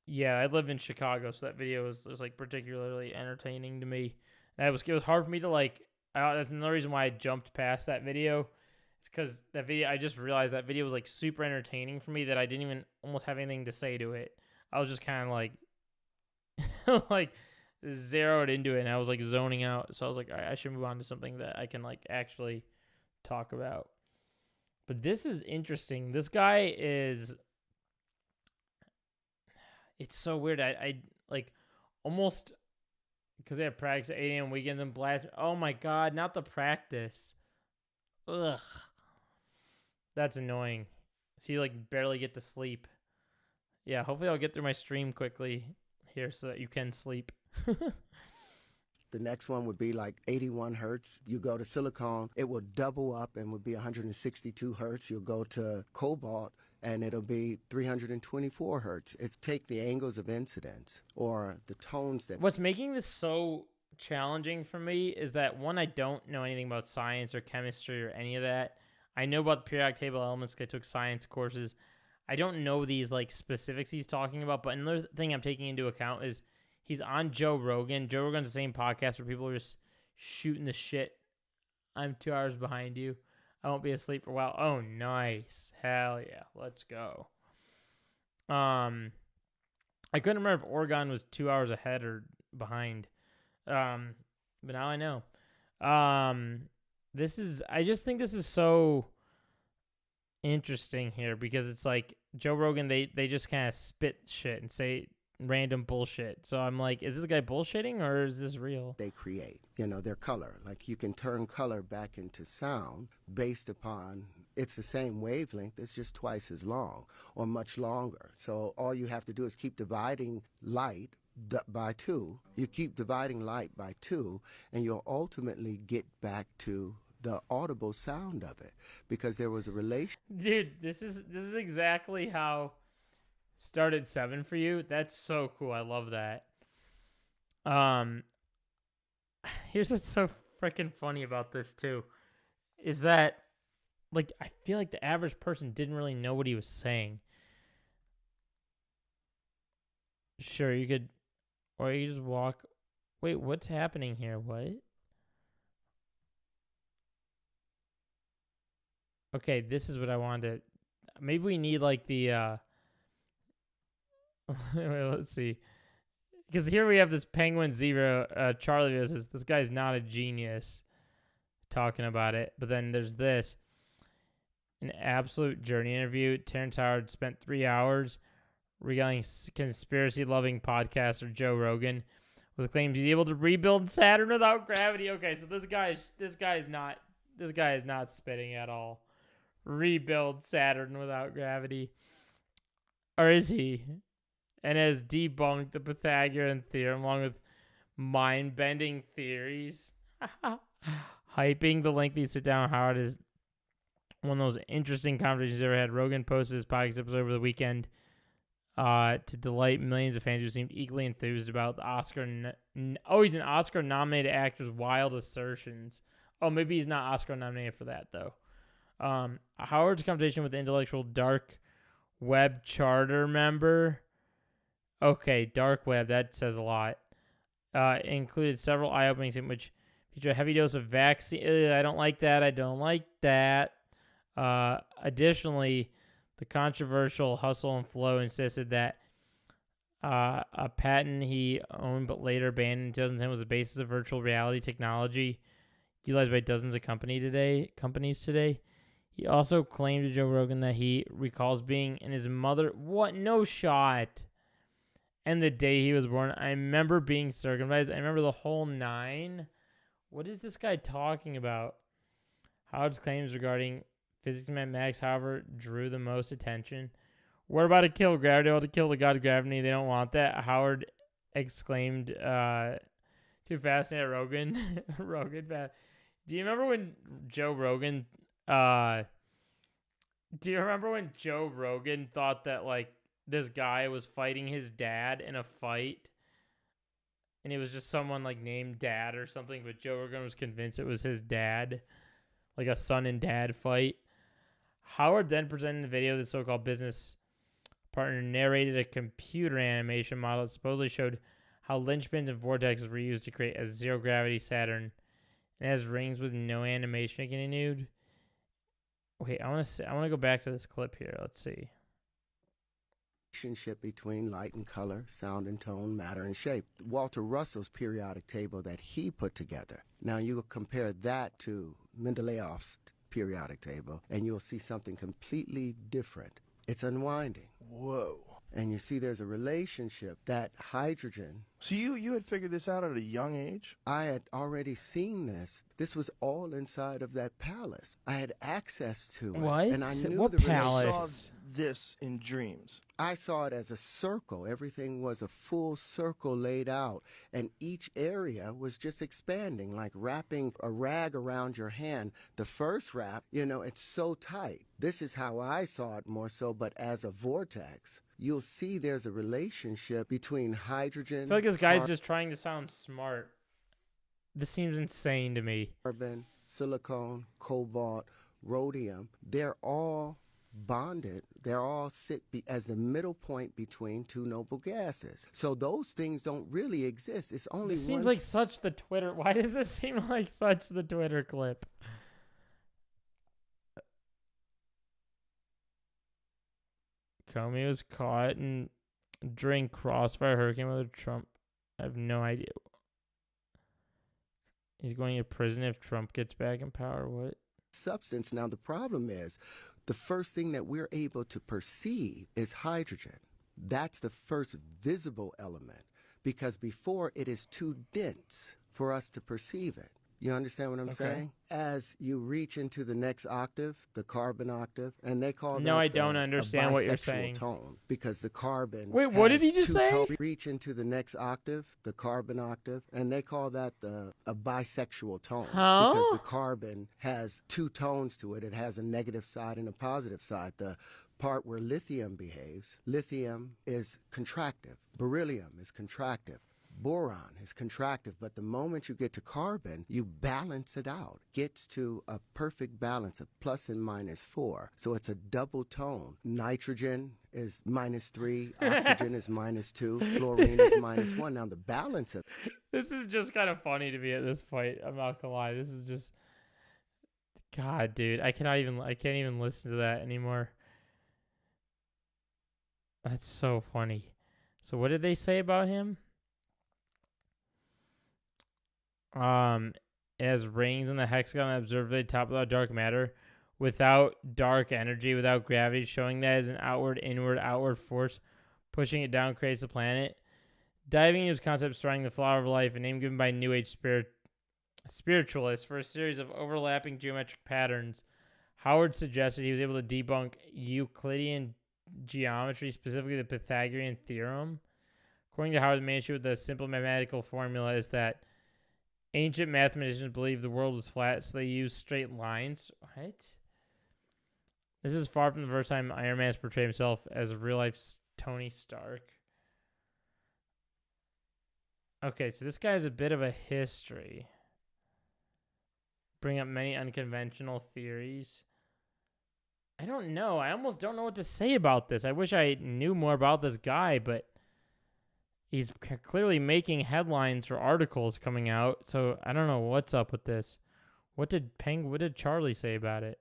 yeah, I live in Chicago, so that video was like particularly entertaining to me. And it was hard for me to like. That's another reason why I jumped past that video. It's because that video, I just realized that video was like super entertaining for me that I didn't even almost have anything to say to it. I was just kind of like, like zeroed into it, and I was like zoning out. So I was like, all right, I should move on to something that I can like actually talk about. But this is interesting. This guy is. It's so weird. I like almost. Because they have practice at 8 a.m. weekends and blast. Oh my God, not the practice. Ugh. That's annoying. So you like barely get to sleep. Yeah, hopefully I'll get through my stream quickly here so that you can sleep. The next one would be like 81 hertz. You go to silicon, it will double up and would be 162 hertz. You'll go to cobalt, and it'll be 324 hertz. It's take the angles of incidence or the tones that... What's making this so challenging for me is that, one, I don't know anything about science or chemistry or any of that. I know about the periodic table elements because I took science courses. I don't know these like specifics he's talking about, but another thing I'm taking into account is he's on Joe Rogan. Joe Rogan's the same podcast where people are just shooting the shit. I'm 2 hours behind you. I won't be asleep for a while. Oh, nice. Hell yeah. Let's go. I couldn't remember if Oregon was 2 hours ahead or behind. But now I know. I just think this is so interesting here because it's like Joe Rogan, they just kind of spit shit and say random bullshit. So I'm like, is this guy bullshitting or is this real? They create, their color. Like you can turn color back into sound based upon, it's the same wavelength, it's just twice as long or much longer. So all you have to do is keep dividing light by 2. You keep dividing light by 2 and you'll ultimately get back to the audible sound of it because there was a relation. Dude, this is exactly how Start at 7 for you. That's so cool. I love that. Here's what's so freaking funny about this too, is that like I feel like the average person didn't really know what he was saying. Sure, you could, or you just walk. Wait, what's happening here? What? Okay, this is what I wanted. Maybe we need like the. Wait, let's see. Because here we have this Penguin Zero. Charlie says this guy's not a genius. Talking about it, but then there's this. An absolute journey interview. Terrence Howard spent 3 hours regaling conspiracy-loving podcaster Joe Rogan with claims he's able to rebuild Saturn without gravity. Okay, so this guy is not spitting at all. Rebuild Saturn without gravity, or is he? And has debunked the Pythagorean theorem along with mind-bending theories. Hyping the lengthy sit-down Howard is one of those interesting conversations I've ever had. Rogan posted his podcast episode over the weekend to delight millions of fans who seemed equally enthused about the Oscar. He's an Oscar-nominated actor's wild assertions. Oh, maybe he's not Oscar-nominated for that, though. Howard's conversation with the intellectual dark web charter member. Okay, dark web, that says a lot. Included several eye-openings in which feature a heavy dose of vaccine. I don't like that. Additionally, the controversial Hustle and Flow insisted that a patent he owned but later abandoned in 2010 was the basis of virtual reality technology utilized by dozens of companies today. He also claimed to Joe Rogan that he recalls being in his mother. What? No shot. And the day he was born, I remember being circumcised. I remember the whole 9. What is this guy talking about? Howard's claims regarding physics and mathematics, however, drew the most attention. We're about to kill gravity, about to kill the god of gravity. They don't want that. Howard exclaimed too fascinated Rogan. Do you remember when Joe Rogan thought that like this guy was fighting his dad in a fight? And it was just someone like named Dad or something, but Joe Rogan was convinced it was his dad, like a son and dad fight. Howard then presented the video of the so-called business partner narrated a computer animation model that supposedly showed how linchpins and vortexes were used to create a zero-gravity Saturn. It has rings with no animation continued. Wait, I want to go back to this clip here. Let's see. Relationship between light and color, sound and tone, matter and shape. Walter Russell's periodic table that he put together. Now you compare that to Mendeleev's periodic table, and you'll see something completely different. It's unwinding. Whoa. And you see there's a relationship that hydrogen... So you had figured this out at a young age? I had already seen this. This was all inside of that palace. I had access to it. What? And I knew what the palace? You saw this in dreams. I saw it as a circle. Everything was a full circle laid out. And each area was just expanding, like wrapping a rag around your hand. The first wrap, it's so tight. This is how I saw it more so, but as a vortex. You'll see there's a relationship between hydrogen... I feel like this guy's just trying to sound smart. This seems insane to me. Carbon, silicon, cobalt, rhodium, they're all bonded. They're all sit as the middle point between two noble gases. So those things don't really exist. It's only This seems like such the Twitter... Why does this seem like such the Twitter clip? Comey was caught and during crossfire hurricane with Trump. I have no idea. He's going to prison if Trump gets back in power. What? Substance. Now, the problem is the first thing that we're able to perceive is hydrogen. That's the first visible element because before it is too dense for us to perceive it. You understand what I'm saying? As you reach into the next octave, the carbon octave, and they call that I don't understand what you're saying. Tone, because the carbon. Wait, what did he just say? Reach into the next octave, the carbon octave, and they call that a bisexual tone. Huh? Because the carbon has two tones to it. It has a negative side and a positive side. The part where lithium behaves, lithium is contractive. Beryllium is contractive. boron is contractive, but the moment you get to carbon, you balance it out. Gets to a perfect balance of plus and -4. So it's a double tone. Nitrogen is -3, oxygen is -2, fluorine is -1. Now the balance of This is just kind of funny to me at this point. I'm not gonna lie. This is just, God, dude. I can't even listen to that anymore. That's so funny. So what did they say about him? As rings in the hexagon that observe the top without dark matter, without dark energy, without gravity, showing that as an outward force, pushing it down creates the planet. Diving into his concept surrounding the flower of life, a name given by New Age spiritualists for a series of overlapping geometric patterns, Howard suggested he was able to debunk Euclidean geometry, specifically the Pythagorean theorem. According to Howard, the main issue with the simple mathematical formula is that ancient mathematicians believed the world was flat, so they used straight lines. What? This is far from the first time Iron Man has portrayed himself as a real-life Tony Stark. Okay, so this guy has a bit of a history. Bring up many unconventional theories. I don't know. I almost don't know what to say about this. I wish I knew more about this guy, but he's clearly making headlines for articles coming out, so I don't know what's up with this. What did Charlie say about it?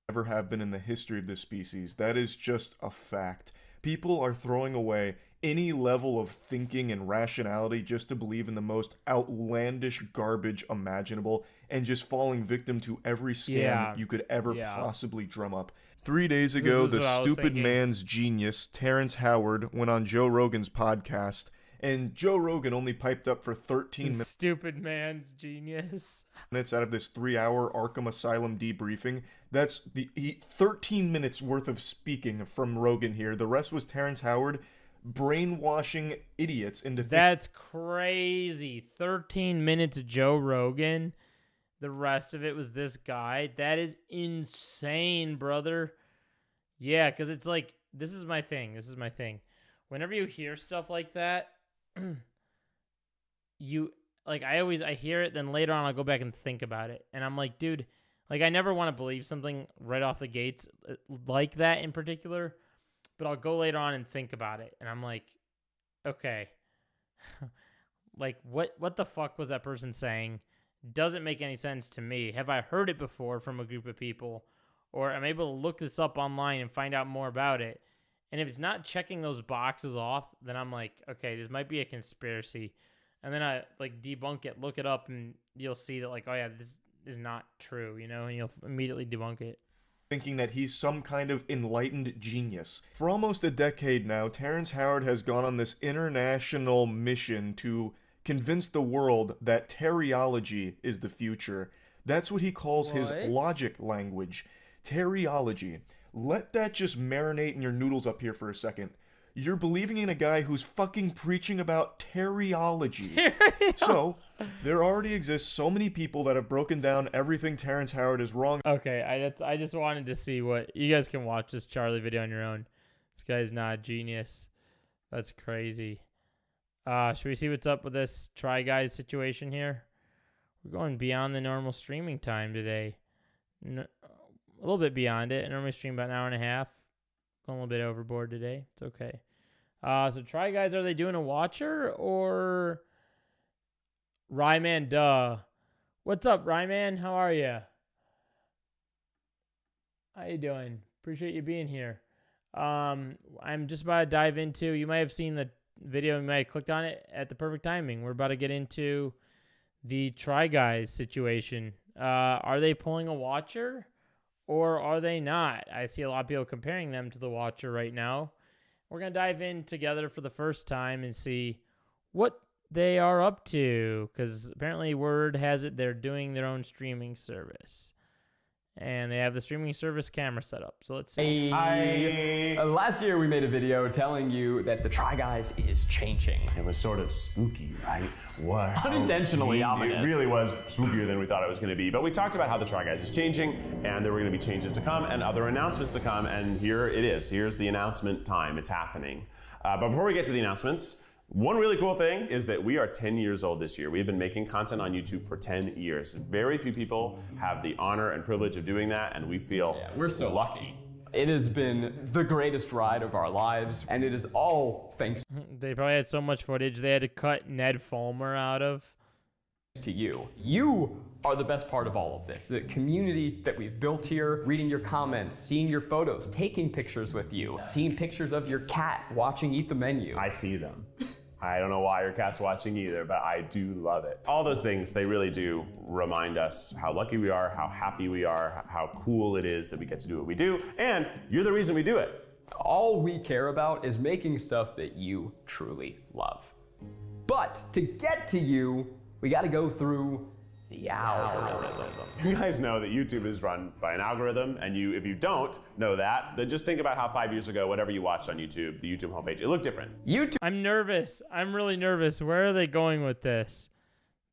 Ever have been in the history of this species. That is just a fact. People are throwing away any level of thinking and rationality just to believe in the most outlandish garbage imaginable and just falling victim to every scam you could ever possibly drum up. 3 days ago, the stupid man's genius, Terrence Howard, went on Joe Rogan's podcast, and Joe Rogan only piped up for 13 minutes. Stupid man's genius. Minutes out of this 3-hour Arkham Asylum debriefing. That's 13 minutes worth of speaking from Rogan here. The rest was Terrence Howard brainwashing idiots into That's crazy. 13 minutes Joe Rogan. The rest of it was this guy. That is insane, brother. Yeah, because it's like, this is my thing. Whenever you hear stuff like that, I hear it, then later on I'll go back and think about it. And I'm like, dude, like, I never want to believe something right off the gates like that in particular, but I'll go later on and think about it. And I'm like, okay, like, what the fuck was that person saying? Doesn't make any sense to me. Have I heard it before from a group of people? Or am I able to look this up online and find out more about it? And if it's not checking those boxes off, then I'm like, okay, this might be a conspiracy. And then I like debunk it, look it up, and you'll see that, like, oh yeah, this is not true, you know, and you'll immediately debunk it. Thinking that he's some kind of enlightened genius. For almost a decade now, Terrence Howard has gone on this international mission to convince the world that teriology is the future. That's what he calls his logic language. Teriology. Let that just marinate in your noodles up here for a second. You're believing in a guy who's fucking preaching about teriology. So, there already exists so many people that have broken down everything Terrence Howard is wrong. Okay, I just wanted to see what... You guys can watch this Charlie video on your own. This guy's not a genius. That's crazy. Should we see what's up with this Try Guys situation here? We're going beyond the normal streaming time today. A little bit beyond it. I normally stream about an hour and a half. Going a little bit overboard today. It's okay. So Try Guys, are they doing a watcher or Ryman? Duh. What's up, Ryman? How are you? How you doing? Appreciate you being here. I'm just about to dive into. You might have seen the video. You might have clicked on it at the perfect timing. We're about to get into the Try Guys situation. Are they pulling a watcher? Or are they not? I see a lot of people comparing them to the Watcher right now. We're going to dive in together for the first time and see what they are up to. Because apparently word has it they're doing their own streaming service. And they have the streaming service camera set up. So let's see. Last year we made a video telling you that the Try Guys is changing. It was sort of spooky, right? What? Unintentionally ominous. It really was spookier than we thought it was going to be. But we talked about how the Try Guys is changing, and there were going to be changes to come and other announcements to come. And here it is. Here's the announcement time. It's happening. But before we get to the announcements, One really cool thing is that we are 10 years old this year. We've been making content on YouTube for 10 years. Very few people have the honor and privilege of doing that, and we feel we're so lucky. It has been the greatest ride of our lives, and it is all thanks They probably had so much footage they had to cut Ned Fulmer out of. to you. You are the best part of all of this. The community that we've built here, reading your comments, seeing your photos, taking pictures with you, seeing pictures of your cat watching Eat the Menu. I see them. I don't know why your cat's watching either, but I do love it. All those things, they really do remind us how lucky we are, how happy we are, how cool it is that we get to do what we do, and you're the reason we do it. All we care about is making stuff that you truly love. But to get to you, we gotta go through the algorithm. You guys know that YouTube is run by an algorithm, and if you don't know that, then just think about how 5 years ago, whatever you watched on YouTube, the YouTube homepage, it looked different. I'm nervous. I'm really nervous. Where are they going with this?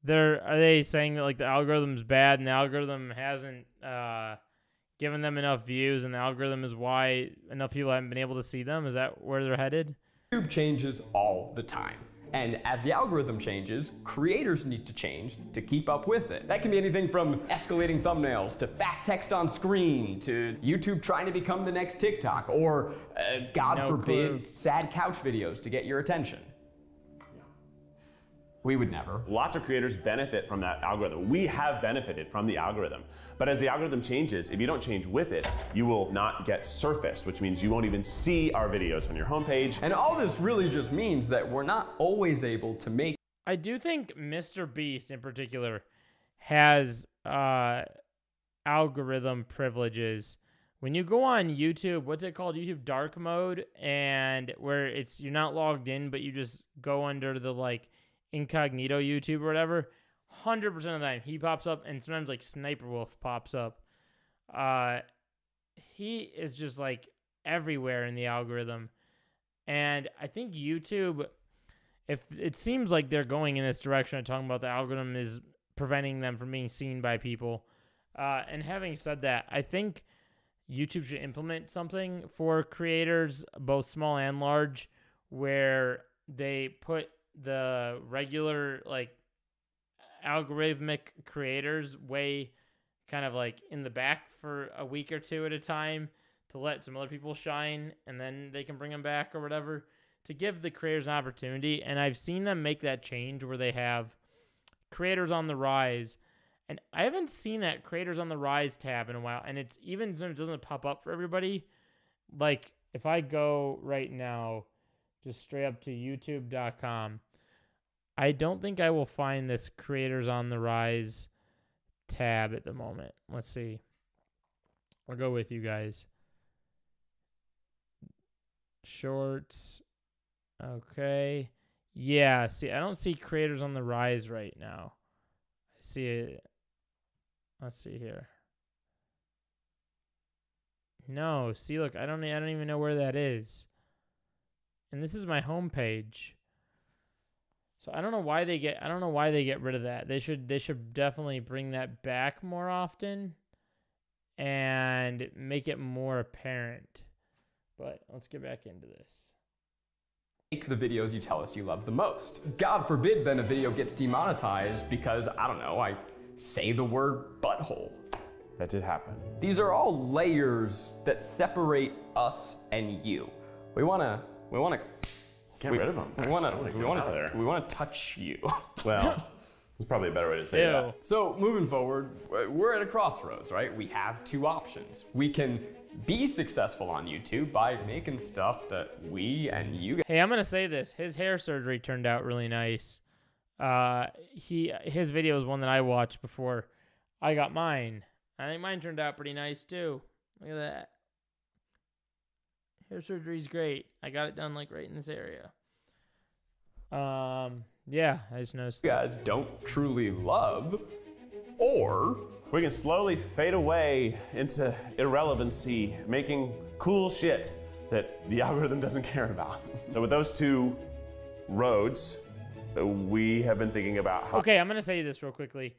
Are they saying that like the algorithm's bad and the algorithm hasn't given them enough views, and the algorithm is why enough people haven't been able to see them? Is that where they're headed? YouTube changes all the time. And as the algorithm changes, creators need to change to keep up with it. That can be anything from escalating thumbnails to fast text on screen to YouTube trying to become the next TikTok or, God forbid, sad couch videos to get your attention. We would never. Lots of creators benefit from that algorithm. We have benefited from the algorithm. But as the algorithm changes, if you don't change with it, you will not get surfaced, which means you won't even see our videos on your homepage. And all this really just means that we're not always able to make. I do think Mr. Beast in particular has algorithm privileges. When you go on YouTube, what's it called? YouTube dark mode, and where you're not logged in, but you just go under the like incognito YouTube or whatever, 100% of the time he pops up, and sometimes like Sniper Wolf pops up. He is just like everywhere in the algorithm, and I think YouTube, if it seems like they're going in this direction of talking about the algorithm is preventing them from being seen by people. And having said that, I think YouTube should implement something for creators, both small and large, where they put the regular like algorithmic creators way kind of like in the back for a week or two at a time to let some other people shine, and then they can bring them back or whatever, to give the creators an opportunity. And I've seen them make that change where they have creators on the rise, and I haven't seen that creators on the rise tab in a while, and it's even sometimes doesn't pop up for everybody. Like if I go right now just straight up to youtube.com, I don't think I will find this creators on the rise tab at the moment. Let's see. I'll go with you guys. Shorts. Okay. Yeah, see, I don't see creators on the rise right now. I see it. Let's see here. No, see, look, I don't even know where that is. And this is my homepage. So I don't know why they get rid of that. They should definitely bring that back more often and make it more apparent. But let's get back into this. Make the videos you tell us you love the most. God forbid then a video gets demonetized because, I don't know, I say the word butthole. That did happen. These are all layers that separate us and you. We wanna get rid of them. We want to touch you. Well, there's probably a better way to say that. So moving forward, we're at a crossroads, right? We have two options. We can be successful on YouTube by making stuff that we and you. Hey, I'm gonna say this. His hair surgery turned out really nice. His video is one that I watched before I got mine. I think mine turned out pretty nice too. Look at that. Hair surgery's great. I got it done like right in this area. Yeah, I just noticed. You guys don't truly love, or we can slowly fade away into irrelevancy, making cool shit that the algorithm doesn't care about. So with those two roads, we have been thinking about how. Okay, I'm gonna say this real quickly.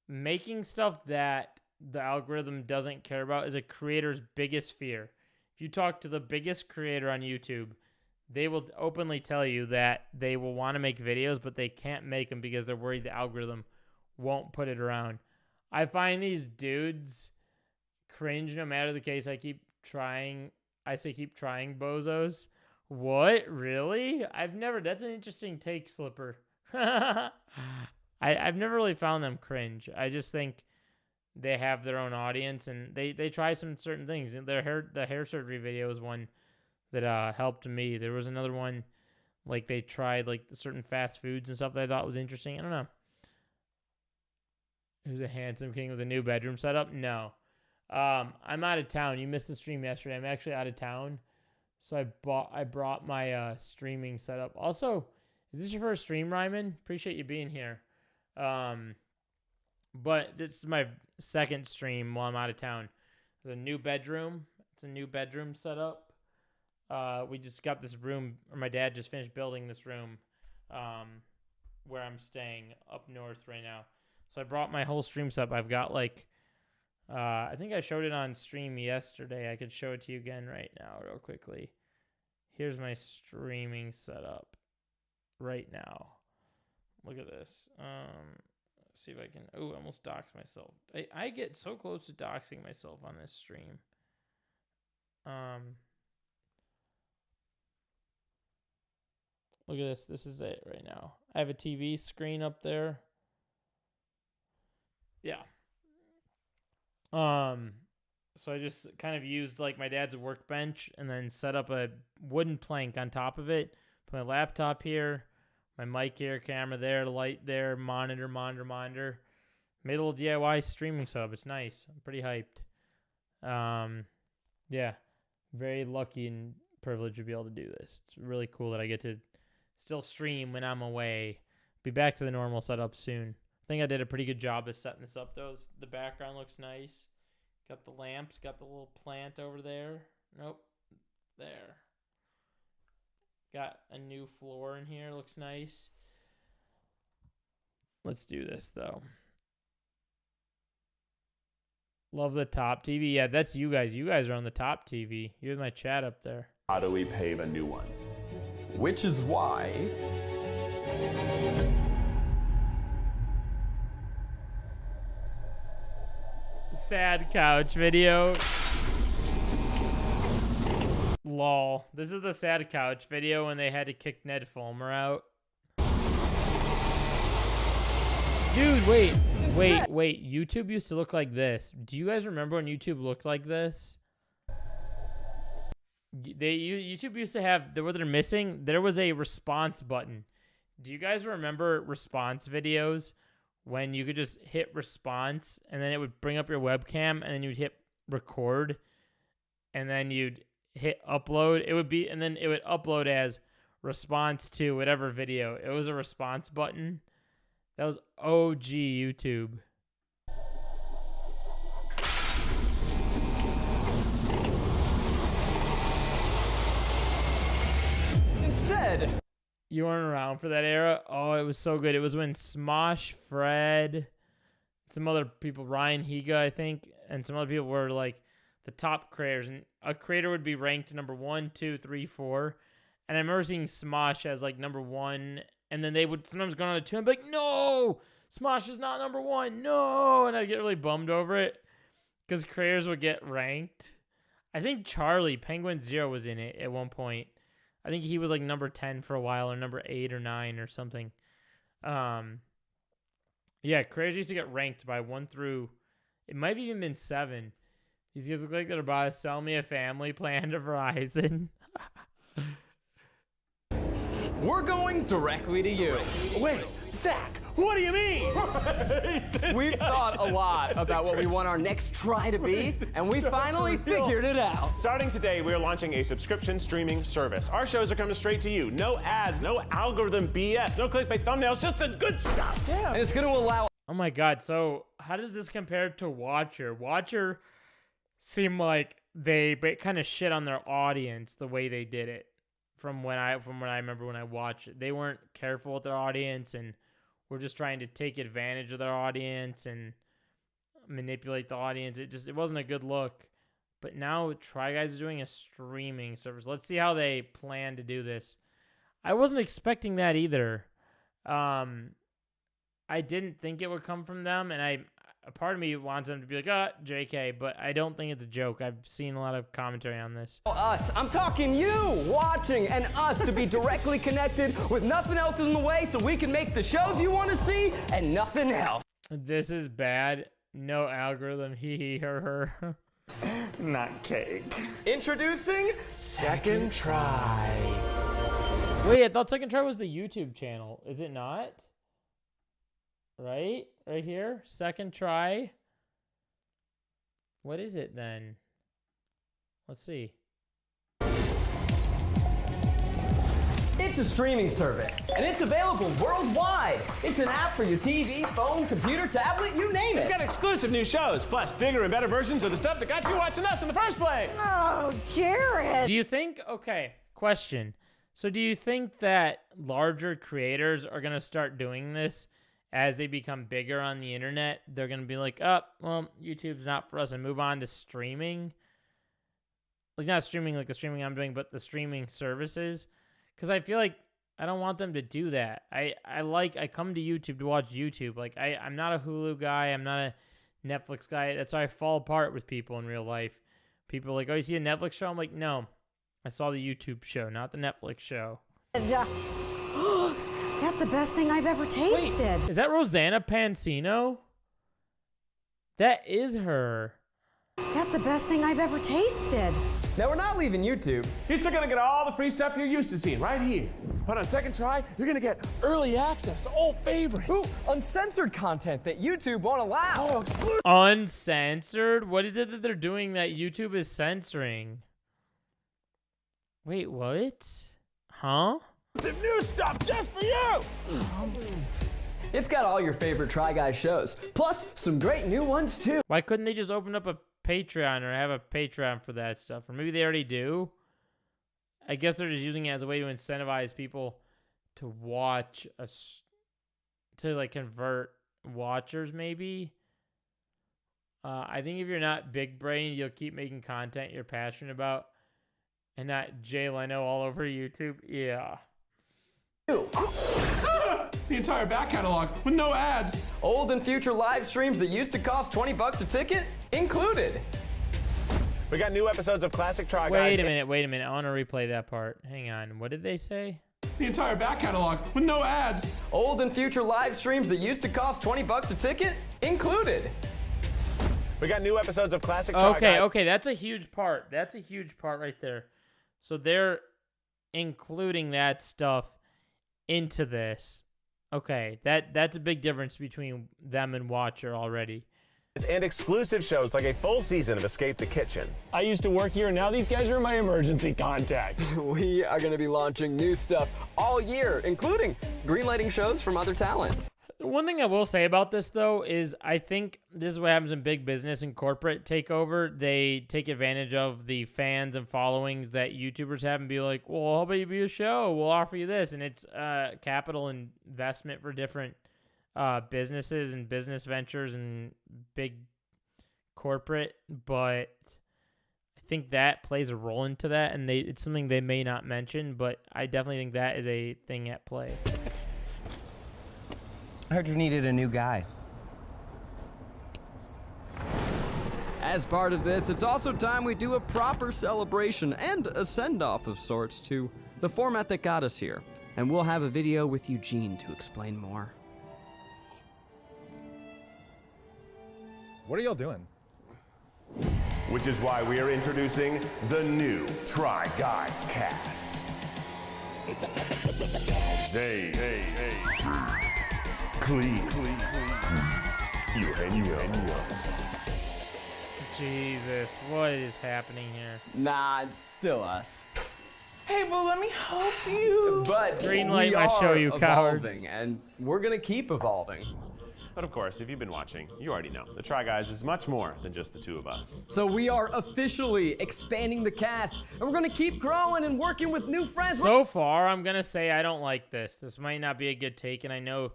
Making stuff that the algorithm doesn't care about is a creator's biggest fear. If you talk to the biggest creator on YouTube, they will openly tell you that they will want to make videos, but they can't make them because they're worried the algorithm won't put it around. I find these dudes cringe no matter the case. I keep trying. I say keep trying, bozos. What? Really? That's an interesting take, Slipper. I've never really found them cringe. I just think they have their own audience and they try some certain things. The hair surgery video is one that helped me. There was another one, like they tried like certain fast foods and stuff that I thought was interesting. I don't know. Who's a handsome king with a new bedroom setup? No. I'm out of town. You missed the stream yesterday. I'm actually out of town. So I brought my streaming setup. Also, is this your first stream, Ryman? Appreciate you being here. But this is my second stream while I'm out of town. The new bedroom. It's a new bedroom setup. We just got this room, or my dad just finished building this room where I'm staying up north right now. So I brought my whole stream setup. I've got like, I think I showed it on stream yesterday. I could show it to you again right now real quickly. Here's my streaming setup right now. Look at this. Let's see if I can, I almost doxed myself. I get so close to doxing myself on this stream. Look at this. This is it right now. I have a TV screen up there. Yeah. So I just kind of used like my dad's workbench and then set up a wooden plank on top of it. Put my laptop here, my mic here, camera there, light there, monitor. Made a little DIY streaming setup. It's nice. I'm pretty hyped. Yeah. Very lucky and privileged to be able to do this. It's really cool that I get to still stream when I'm away. Be back to the normal setup soon. I think I did a pretty good job of setting this up, though. The background looks nice. Got the lamps. Got the little plant over there. Nope. There. Got a new floor in here. Looks nice. Let's do this, though. Love the top TV. Yeah, that's you guys. You guys are on the top TV. Here's my chat up there. How do we pave a new one? Which is why... Sad couch video. Lol. This is the sad couch video when they had to kick Ned Fulmer out. Dude, wait. YouTube used to look like this. Do you guys remember when YouTube looked like this? YouTube used to have, what they're missing, there was a response button. Do you guys remember response videos when you could just hit response and then it would bring up your webcam and then you'd hit record and then you'd hit upload? It would be, and then it would upload as response to whatever video. It was a response button. That was OG YouTube. Instead, you weren't around for that era? Oh, it was so good. It was when Smosh, Fred, some other people, Ryan Higa, I think, and some other people were like the top creators. And a creator would be ranked number 1, 2, 3, 4. And I remember seeing Smosh as like number 1. And then they would sometimes go on a 2 and be like, no, Smosh is not number 1. No. And I'd get really bummed over it because creators would get ranked. I think Charlie, Penguin Zero, was in it at one point. I think he was like number 10 for a while, or number 8 or 9 or something. Yeah, creators used to get ranked by 1 through, it might have even been 7. These guys look like they're about to sell me a family plan to Verizon. we're going directly to you. Wait, Zach, what do you mean? We've thought a lot about what we want our next try to be, and we finally figured it out. Starting today, we are launching a subscription streaming service. Our shows are coming straight to you. No ads, no algorithm BS, no clickbait thumbnails, just the good stuff. Damn. And it's going to allow... Oh my God, so how does this compare to Watcher? Watcher seemed like they kind of shit on their audience the way they did it. From what I remember when I watched it, they weren't careful with their audience and were just trying to take advantage of their audience and manipulate the audience. It wasn't a good look. But now Try Guys is doing a streaming service. Let's see how they plan to do this. I wasn't expecting that either. I didn't think it would come from them, and a part of me wants them to be like, JK, but I don't think it's a joke. I've seen a lot of commentary on this. Us, I'm talking you watching, and us to be directly connected with nothing else in the way so we can make the shows you want to see and nothing else. This is bad. No algorithm. Hee her. Not cake. Introducing Second Try. Wait, I thought Second Try was the YouTube channel. Is it not? Right? Right here? Second Try. What is it then? Let's see. It's a streaming service, and it's available worldwide. It's an app for your TV, phone, computer, tablet, you name it. It's got exclusive new shows, plus bigger and better versions of the stuff that got you watching us in the first place. Oh, Jared. Do you think, okay, question. So do you think that larger creators are going to start doing this as they become bigger on the internet? They're going to be like, well, YouTube's not for us, and move on to streaming? Like, not streaming like the streaming I'm doing, but the streaming services? Because I feel like I don't want them to do that. I come to YouTube to watch YouTube. Like, I'm not a Hulu guy. I'm not a Netflix guy. That's how I fall apart with people in real life. People are like, oh, you see a Netflix show? I'm like, no. I saw the YouTube show, not the Netflix show. That's the best thing I've ever tasted. Wait, is that Rosanna Pansino? That is her. That's the best thing I've ever tasted. Now, we're not leaving YouTube. You're still gonna get all the free stuff you're used to seeing right here. But on Second Try, you're gonna get early access to old favorites. Ooh, uncensored content that YouTube won't allow. Oh, exclusive. Uncensored? What is it that they're doing that YouTube is censoring? Wait, what? Huh? Some new stuff just for you! It's got all your favorite Try Guys shows, plus some great new ones too. Why couldn't they just open up a Patreon or have a Patreon for that stuff? Or maybe they already do. I guess they're just using it as a way to incentivize people to watch to like convert watchers maybe. I think if you're not big brain, you'll keep making content you're passionate about and not Jay Leno all over YouTube. Yeah. The entire back catalog with no ads. Old and future live streams that used to cost $20 a ticket included. We got new episodes of Classic Try Guys. Wait a minute. I want to replay that part. Hang on. What did they say? The entire back catalog with no ads. Old and future live streams that used to cost $20 a ticket included. We got new episodes of Classic Try Guys. Okay, that's a huge part. That's a huge part right there. So they're including that stuff into this. Okay, that's a big difference between them and Watcher already. And exclusive shows like a full season of Escape the Kitchen. I used to work here, and now these guys are my emergency contact. We are going to be launching new stuff all year, including greenlighting shows from other talent. One thing I will say about this, though, is I think this is what happens in big business and corporate takeover. They take advantage of the fans and followings that YouTubers have and be like, well, how about you be a show? We'll offer you this. And it's capital investment for different businesses and business ventures and big corporate. But I think that plays a role into that. And it's something they may not mention, but I definitely think that is a thing at play. I heard you needed a new guy. As part of this, it's also time we do a proper celebration and a send-off of sorts to the format that got us here. And we'll have a video with Eugene to explain more. What are y'all doing? Which is why we are introducing the new Try Guys cast. Zay. Jesus, what is happening here? Nah, it's still us. Hey, well, let me help you. But Greenlight my show, you cowards. Evolving, and we're gonna keep evolving. But of course, if you've been watching, you already know. The Try Guys is much more than just the two of us. So we are officially expanding the cast, and we're gonna keep growing and working with new friends. So far, I'm gonna say I don't like this. This might not be a good take, and I know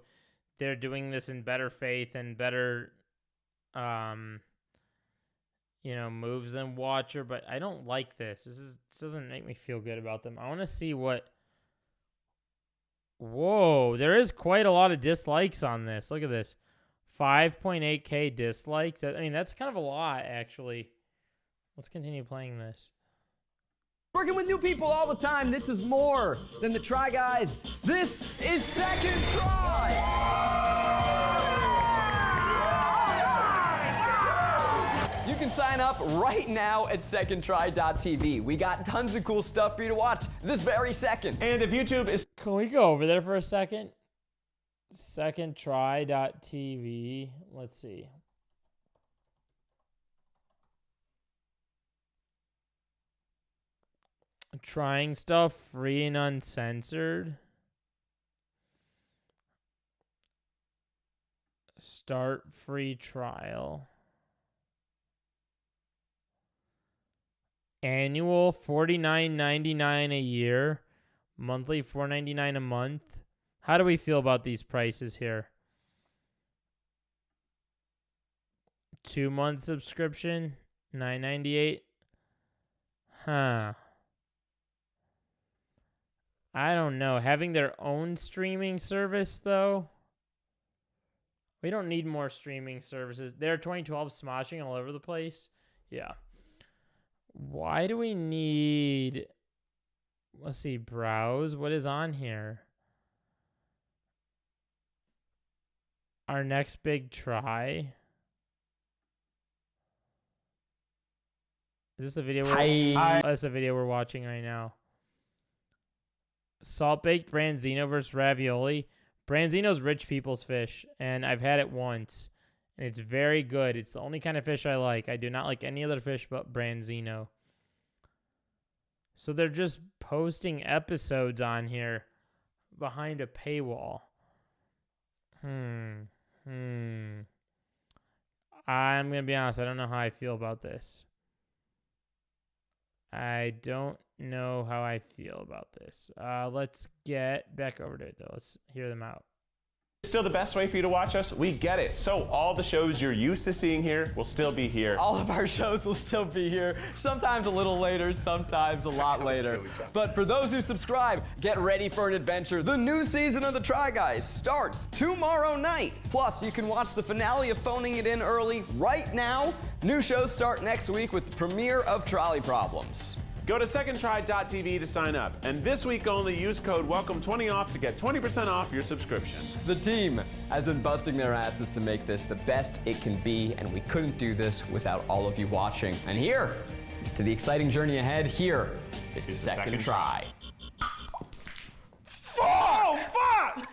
they're doing this in better faith and better, moves than Watcher, but I don't like this. This doesn't make me feel good about them. I want to see what. Whoa, there is quite a lot of dislikes on this. Look at this. 5.8K dislikes. That's kind of a lot, actually. Let's continue playing this. Working with new people all the time. This is more than the Try Guys. This is Second Try. You can sign up right now at secondtry.tv. We got tons of cool stuff for you to watch this very second. And if YouTube is... Can we go over there for a second? Secondtry.tv. Let's see. Trying stuff free and uncensored. Start free trial. Annual $49.99 a year. Monthly $4.99 a month. How do we feel about these prices here? 2-month subscription, $9.98. Huh. I don't know. Having their own streaming service, though. We don't need more streaming services. They're 2012 smoshing all over the place. Yeah. Why do we need... Let's see. Browse. What is on here? Our next big try. Is this the video? That's the video we're watching right now. Salt baked branzino versus ravioli. Branzino's rich people's fish, and I've had it once, and it's very good. It's the only kind of fish I like. I do not like any other fish but branzino. So they're just posting episodes on here behind a paywall. I'm gonna be honest. I don't know how I feel about this. I don't know how I feel about this. Let's get back over to it, though. Let's hear them out. Still the best way for you to watch us? We get it. So all the shows you're used to seeing here will still be here. All of our shows will still be here. Sometimes a little later, sometimes a lot later. But for those who subscribe, get ready for an adventure. The new season of The Try Guys starts tomorrow night. Plus, you can watch the finale of Phoning It In early right now. New shows start next week with the premiere of Trolley Problems. Go to secondtry.tv to sign up. And this week only, use code WELCOME20OFF to get 20% off your subscription. The team has been busting their asses to make this the best it can be, and we couldn't do this without all of you watching. And here is to the exciting journey ahead. Here is the second try. Oh, fuck!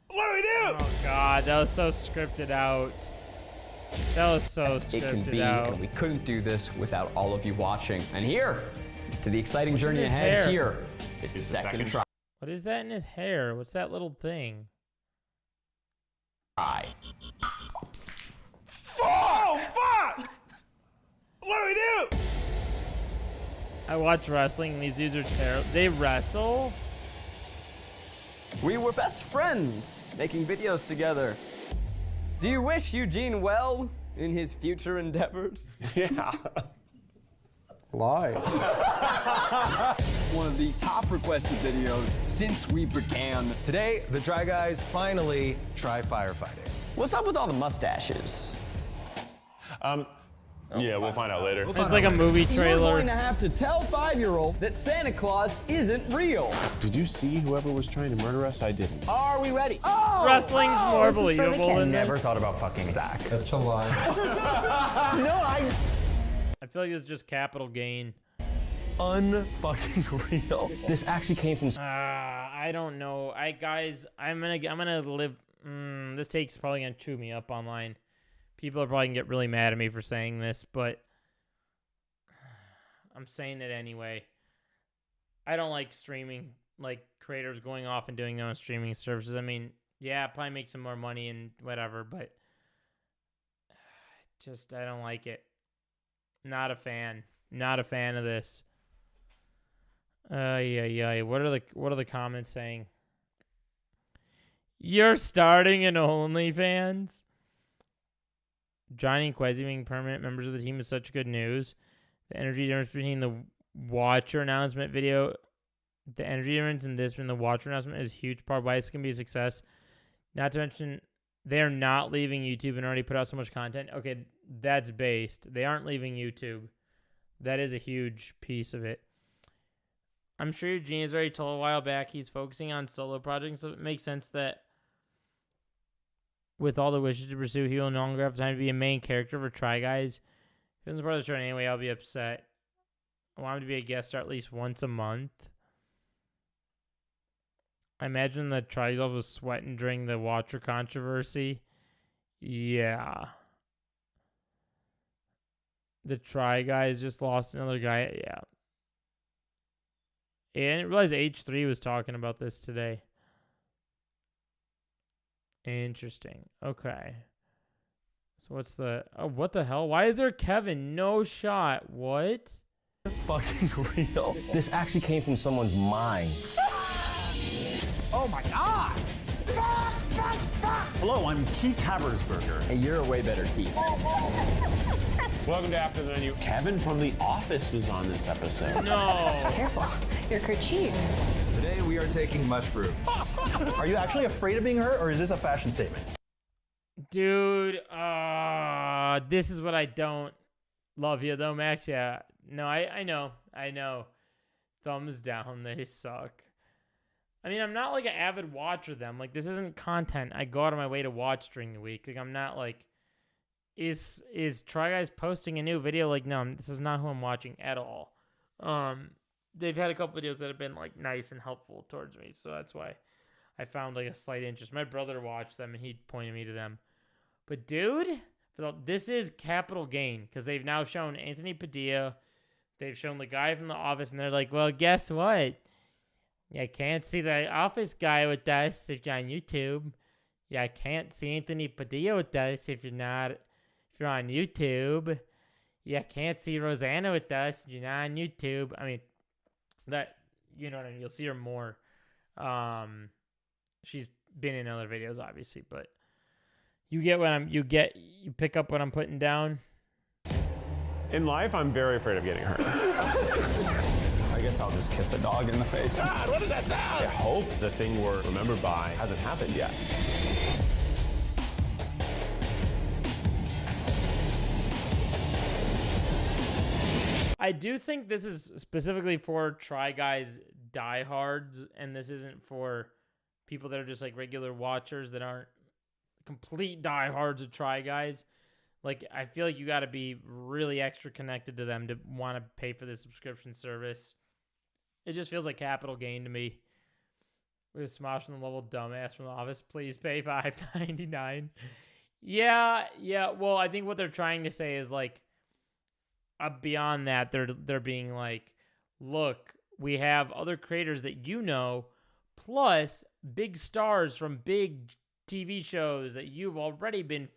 What do we do? Oh, God, that was so scripted out. That was so scripted it can be, out. and we couldn't do this without all of you watching. And here is to the exciting What's journey in his ahead. hair? Here is the second try. What is that in his hair? What's that little thing? Try. Oh, fuck! What do we do? I watch wrestling, and these dudes are terrible. They wrestle? We were best friends, making videos together. Do you wish Eugene well in his future endeavors? Yeah. Live. One of the top requested videos since we began. Today, the Try Guys finally try firefighting. What's up with all the mustaches? Yeah, we'll find out later. It's like a movie You're trailer. going to have to tell 5-year-olds that Santa Claus isn't real. Did you see whoever was trying to murder us? I didn't. Are we ready? Oh! Wrestling's more believable than Never this. thought about fucking Zach. That's a lie. No, I feel like this is just capital gain. Unfucking real. This actually came from. I don't know. Guys, I'm gonna live. This take's probably gonna chew me up online. People are probably gonna get really mad at me for saying this, but I'm saying it anyway. I don't like streaming, like creators going off and doing their own streaming services. I mean, yeah, probably make some more money and whatever, but just I don't like it. Not a fan. Not a fan of this. Yeah. What are the comments saying? You're starting an OnlyFans? Johnny and Quezzy being permanent members of the team is such good news. The energy difference between the Watcher announcement video, the energy difference in this and the Watcher announcement is a huge part of why this can be a success. Not to mention, they're not leaving YouTube and already put out so much content. Okay, that's based. They aren't leaving YouTube. That is a huge piece of it. I'm sure Eugene has already told a while back he's focusing on solo projects, so it makes sense that with all the wishes to pursue, he will no longer have time to be a main character for Try Guys. If he wasn't part of the show anyway, I'll be upset. I want him to be a guest star at least once a month. I imagine the Try Guys was sweating during the Watcher controversy. Yeah. The Try Guys just lost another guy. Yeah. And I didn't realize H3 was talking about this today. Interesting. Okay. So what's the... Oh, what the hell? Why is there Kevin? No shot. What? Fucking real. This actually came from someone's mind. Oh my god! Hello, I'm Keith Habersberger. Hey, you're a way better Keith. Welcome to After the Menu. Kevin from The Office was on this episode. No. Careful, your kerchief. Today we are taking mushrooms. Are you actually afraid of being hurt, or is this a fashion statement? Dude, this is what I don't love you though, Max. Yeah. No, I know. Thumbs down, they suck. I mean, I'm not like an avid watcher of them. Like, this isn't content I go out of my way to watch during the week. Like, I'm not like, is Try Guys posting a new video? Like, no, this is not who I'm watching at all. They've had a couple videos that have been like nice and helpful towards me, so that's why I found like a slight interest. My brother watched them and he pointed me to them. But dude, this is capital gain because they've now shown Anthony Padilla. They've shown the guy from The Office, and they're like, well, guess what? You can't see the Office guy with us if you're on YouTube. You can't see Anthony Padilla with us if you're on YouTube. You can't see Rosanna with us if you're not on YouTube. I mean, that, you know what I mean? You'll see her more. She's been in other videos, obviously, but you pick up what I'm putting down. In life, I'm very afraid of getting hurt. I guess I'll just kiss a dog in the face. God, what does that sound? I hope the thing we're remembered by hasn't happened yet. I do think this is specifically for Try Guys diehards, and this isn't for people that are just like regular watchers that aren't complete diehards of Try Guys. Like, I feel like you got to be really extra connected to them to want to pay for this subscription service. It just feels like capital gain to me. We're smoshing the level dumbass from The Office. Please pay $5.99. Yeah. Well, I think what they're trying to say is like, beyond that, they're being like, look, we have other creators that you know, plus big stars from big TV shows that you've already been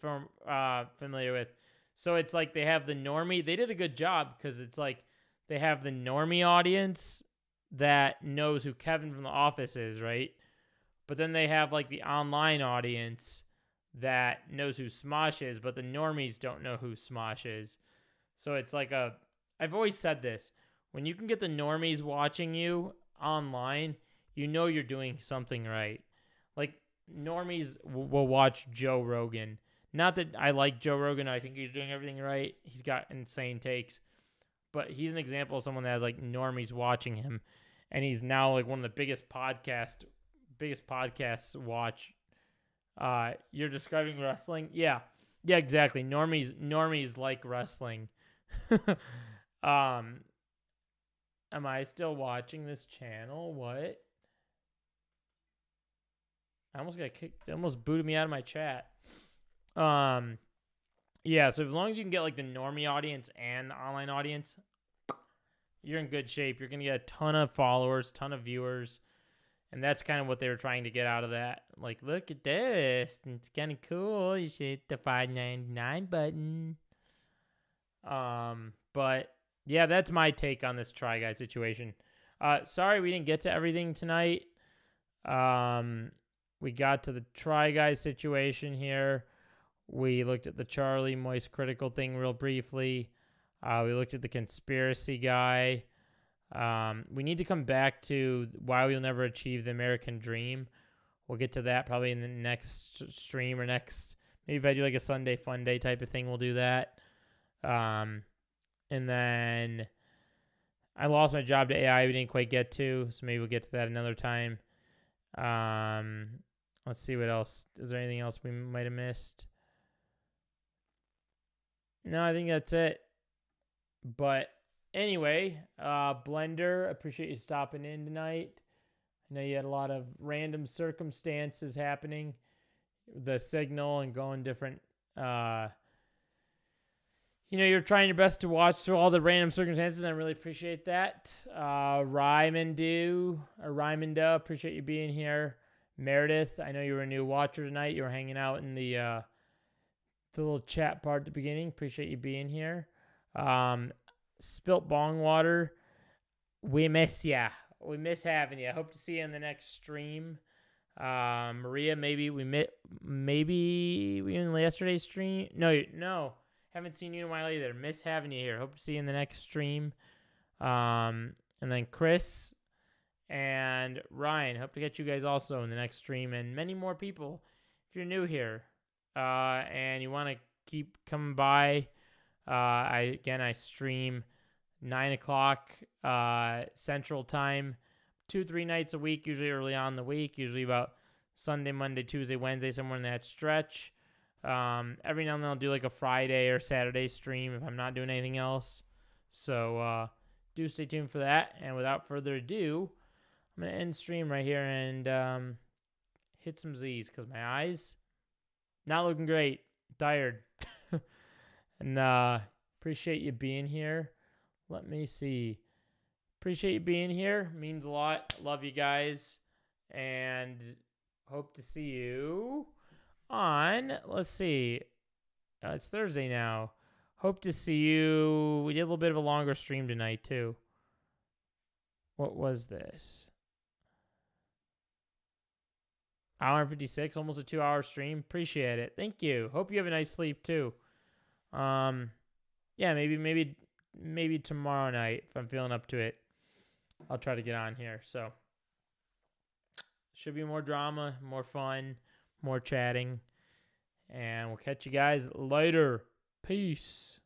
familiar with. So it's like they have the normie. They did a good job because it's like they have the normie audience that knows who Kevin from The Office is, right? But then they have like the online audience that knows who Smosh is, but the normies don't know who Smosh is. So it's like I've always said this, when you can get the normies watching you online, you know you're doing something right. Like, normies will watch Joe Rogan. Not that I like Joe Rogan. I think he's doing everything right. He's got insane takes. But he's an example of someone that has like normies watching him. And he's now like one of the biggest podcasts watch. You're describing wrestling? Yeah, exactly. Normies like wrestling. Am I still watching this channel? What? I almost got kicked. It almost booted me out of my chat. Yeah, so as long as you can get like the normie audience and the online audience, you're in good shape. You're going to get a ton of followers, ton of viewers. And that's kind of what they were trying to get out of that. Like, look at this. It's kind of cool. You should hit the $5.99 button. But yeah, that's my take on this Try Guy situation. Sorry we didn't get to everything tonight. We got to the Try Guy situation here. We looked at the Charlie Moist Critical thing real briefly. We looked at the conspiracy guy. We need to come back to why we'll never achieve the American dream. We'll get to that probably in the next stream or next. Maybe if I do like a Sunday fun day type of thing, we'll do that. And then I lost my job to AI. We didn't quite get to, so maybe we'll get to that another time. Let's see what else. Is there anything else we might have missed? No, I think that's it. But anyway, Blender, appreciate you stopping in tonight. I know you had a lot of random circumstances happening. The signal and going different. You're trying your best to watch through all the random circumstances. I really appreciate that. Rymandu, appreciate you being here. Meredith, I know you were a new watcher tonight. You were hanging out in the little chat part at the beginning. Appreciate you being here. Spilt Bong Water, we miss ya. We miss having you. Hope to see you in the next stream. Maria, maybe we in yesterday's stream. No, haven't seen you in a while either. Miss having you here. Hope to see you in the next stream. And then Chris and Ryan, hope to get you guys also in the next stream, and many more people if you're new here and you want to keep coming by. I stream 9 o'clock Central Time, 2-3 nights a week, usually early on in the week, usually about Sunday, Monday, Tuesday, Wednesday, somewhere in that stretch. Every now and then I'll do like a Friday or Saturday stream if I'm not doing anything else. So do stay tuned for that. And without further ado, I'm going to end stream right here and hit some Z's because my eyes not looking great. Tired. And appreciate you being here. Let me see. Appreciate you being here. Means a lot. Love you guys. And hope to see you on, let's see. It's Thursday now. Hope to see you. We did a little bit of a longer stream tonight, too. What was this? Hour and 56, almost a 2-hour stream. Appreciate it. Thank you. Hope you have a nice sleep, too. Yeah, maybe tomorrow night if I'm feeling up to it. I'll try to get on here. So should be more drama, more fun, more chatting, and we'll catch you guys later. Peace.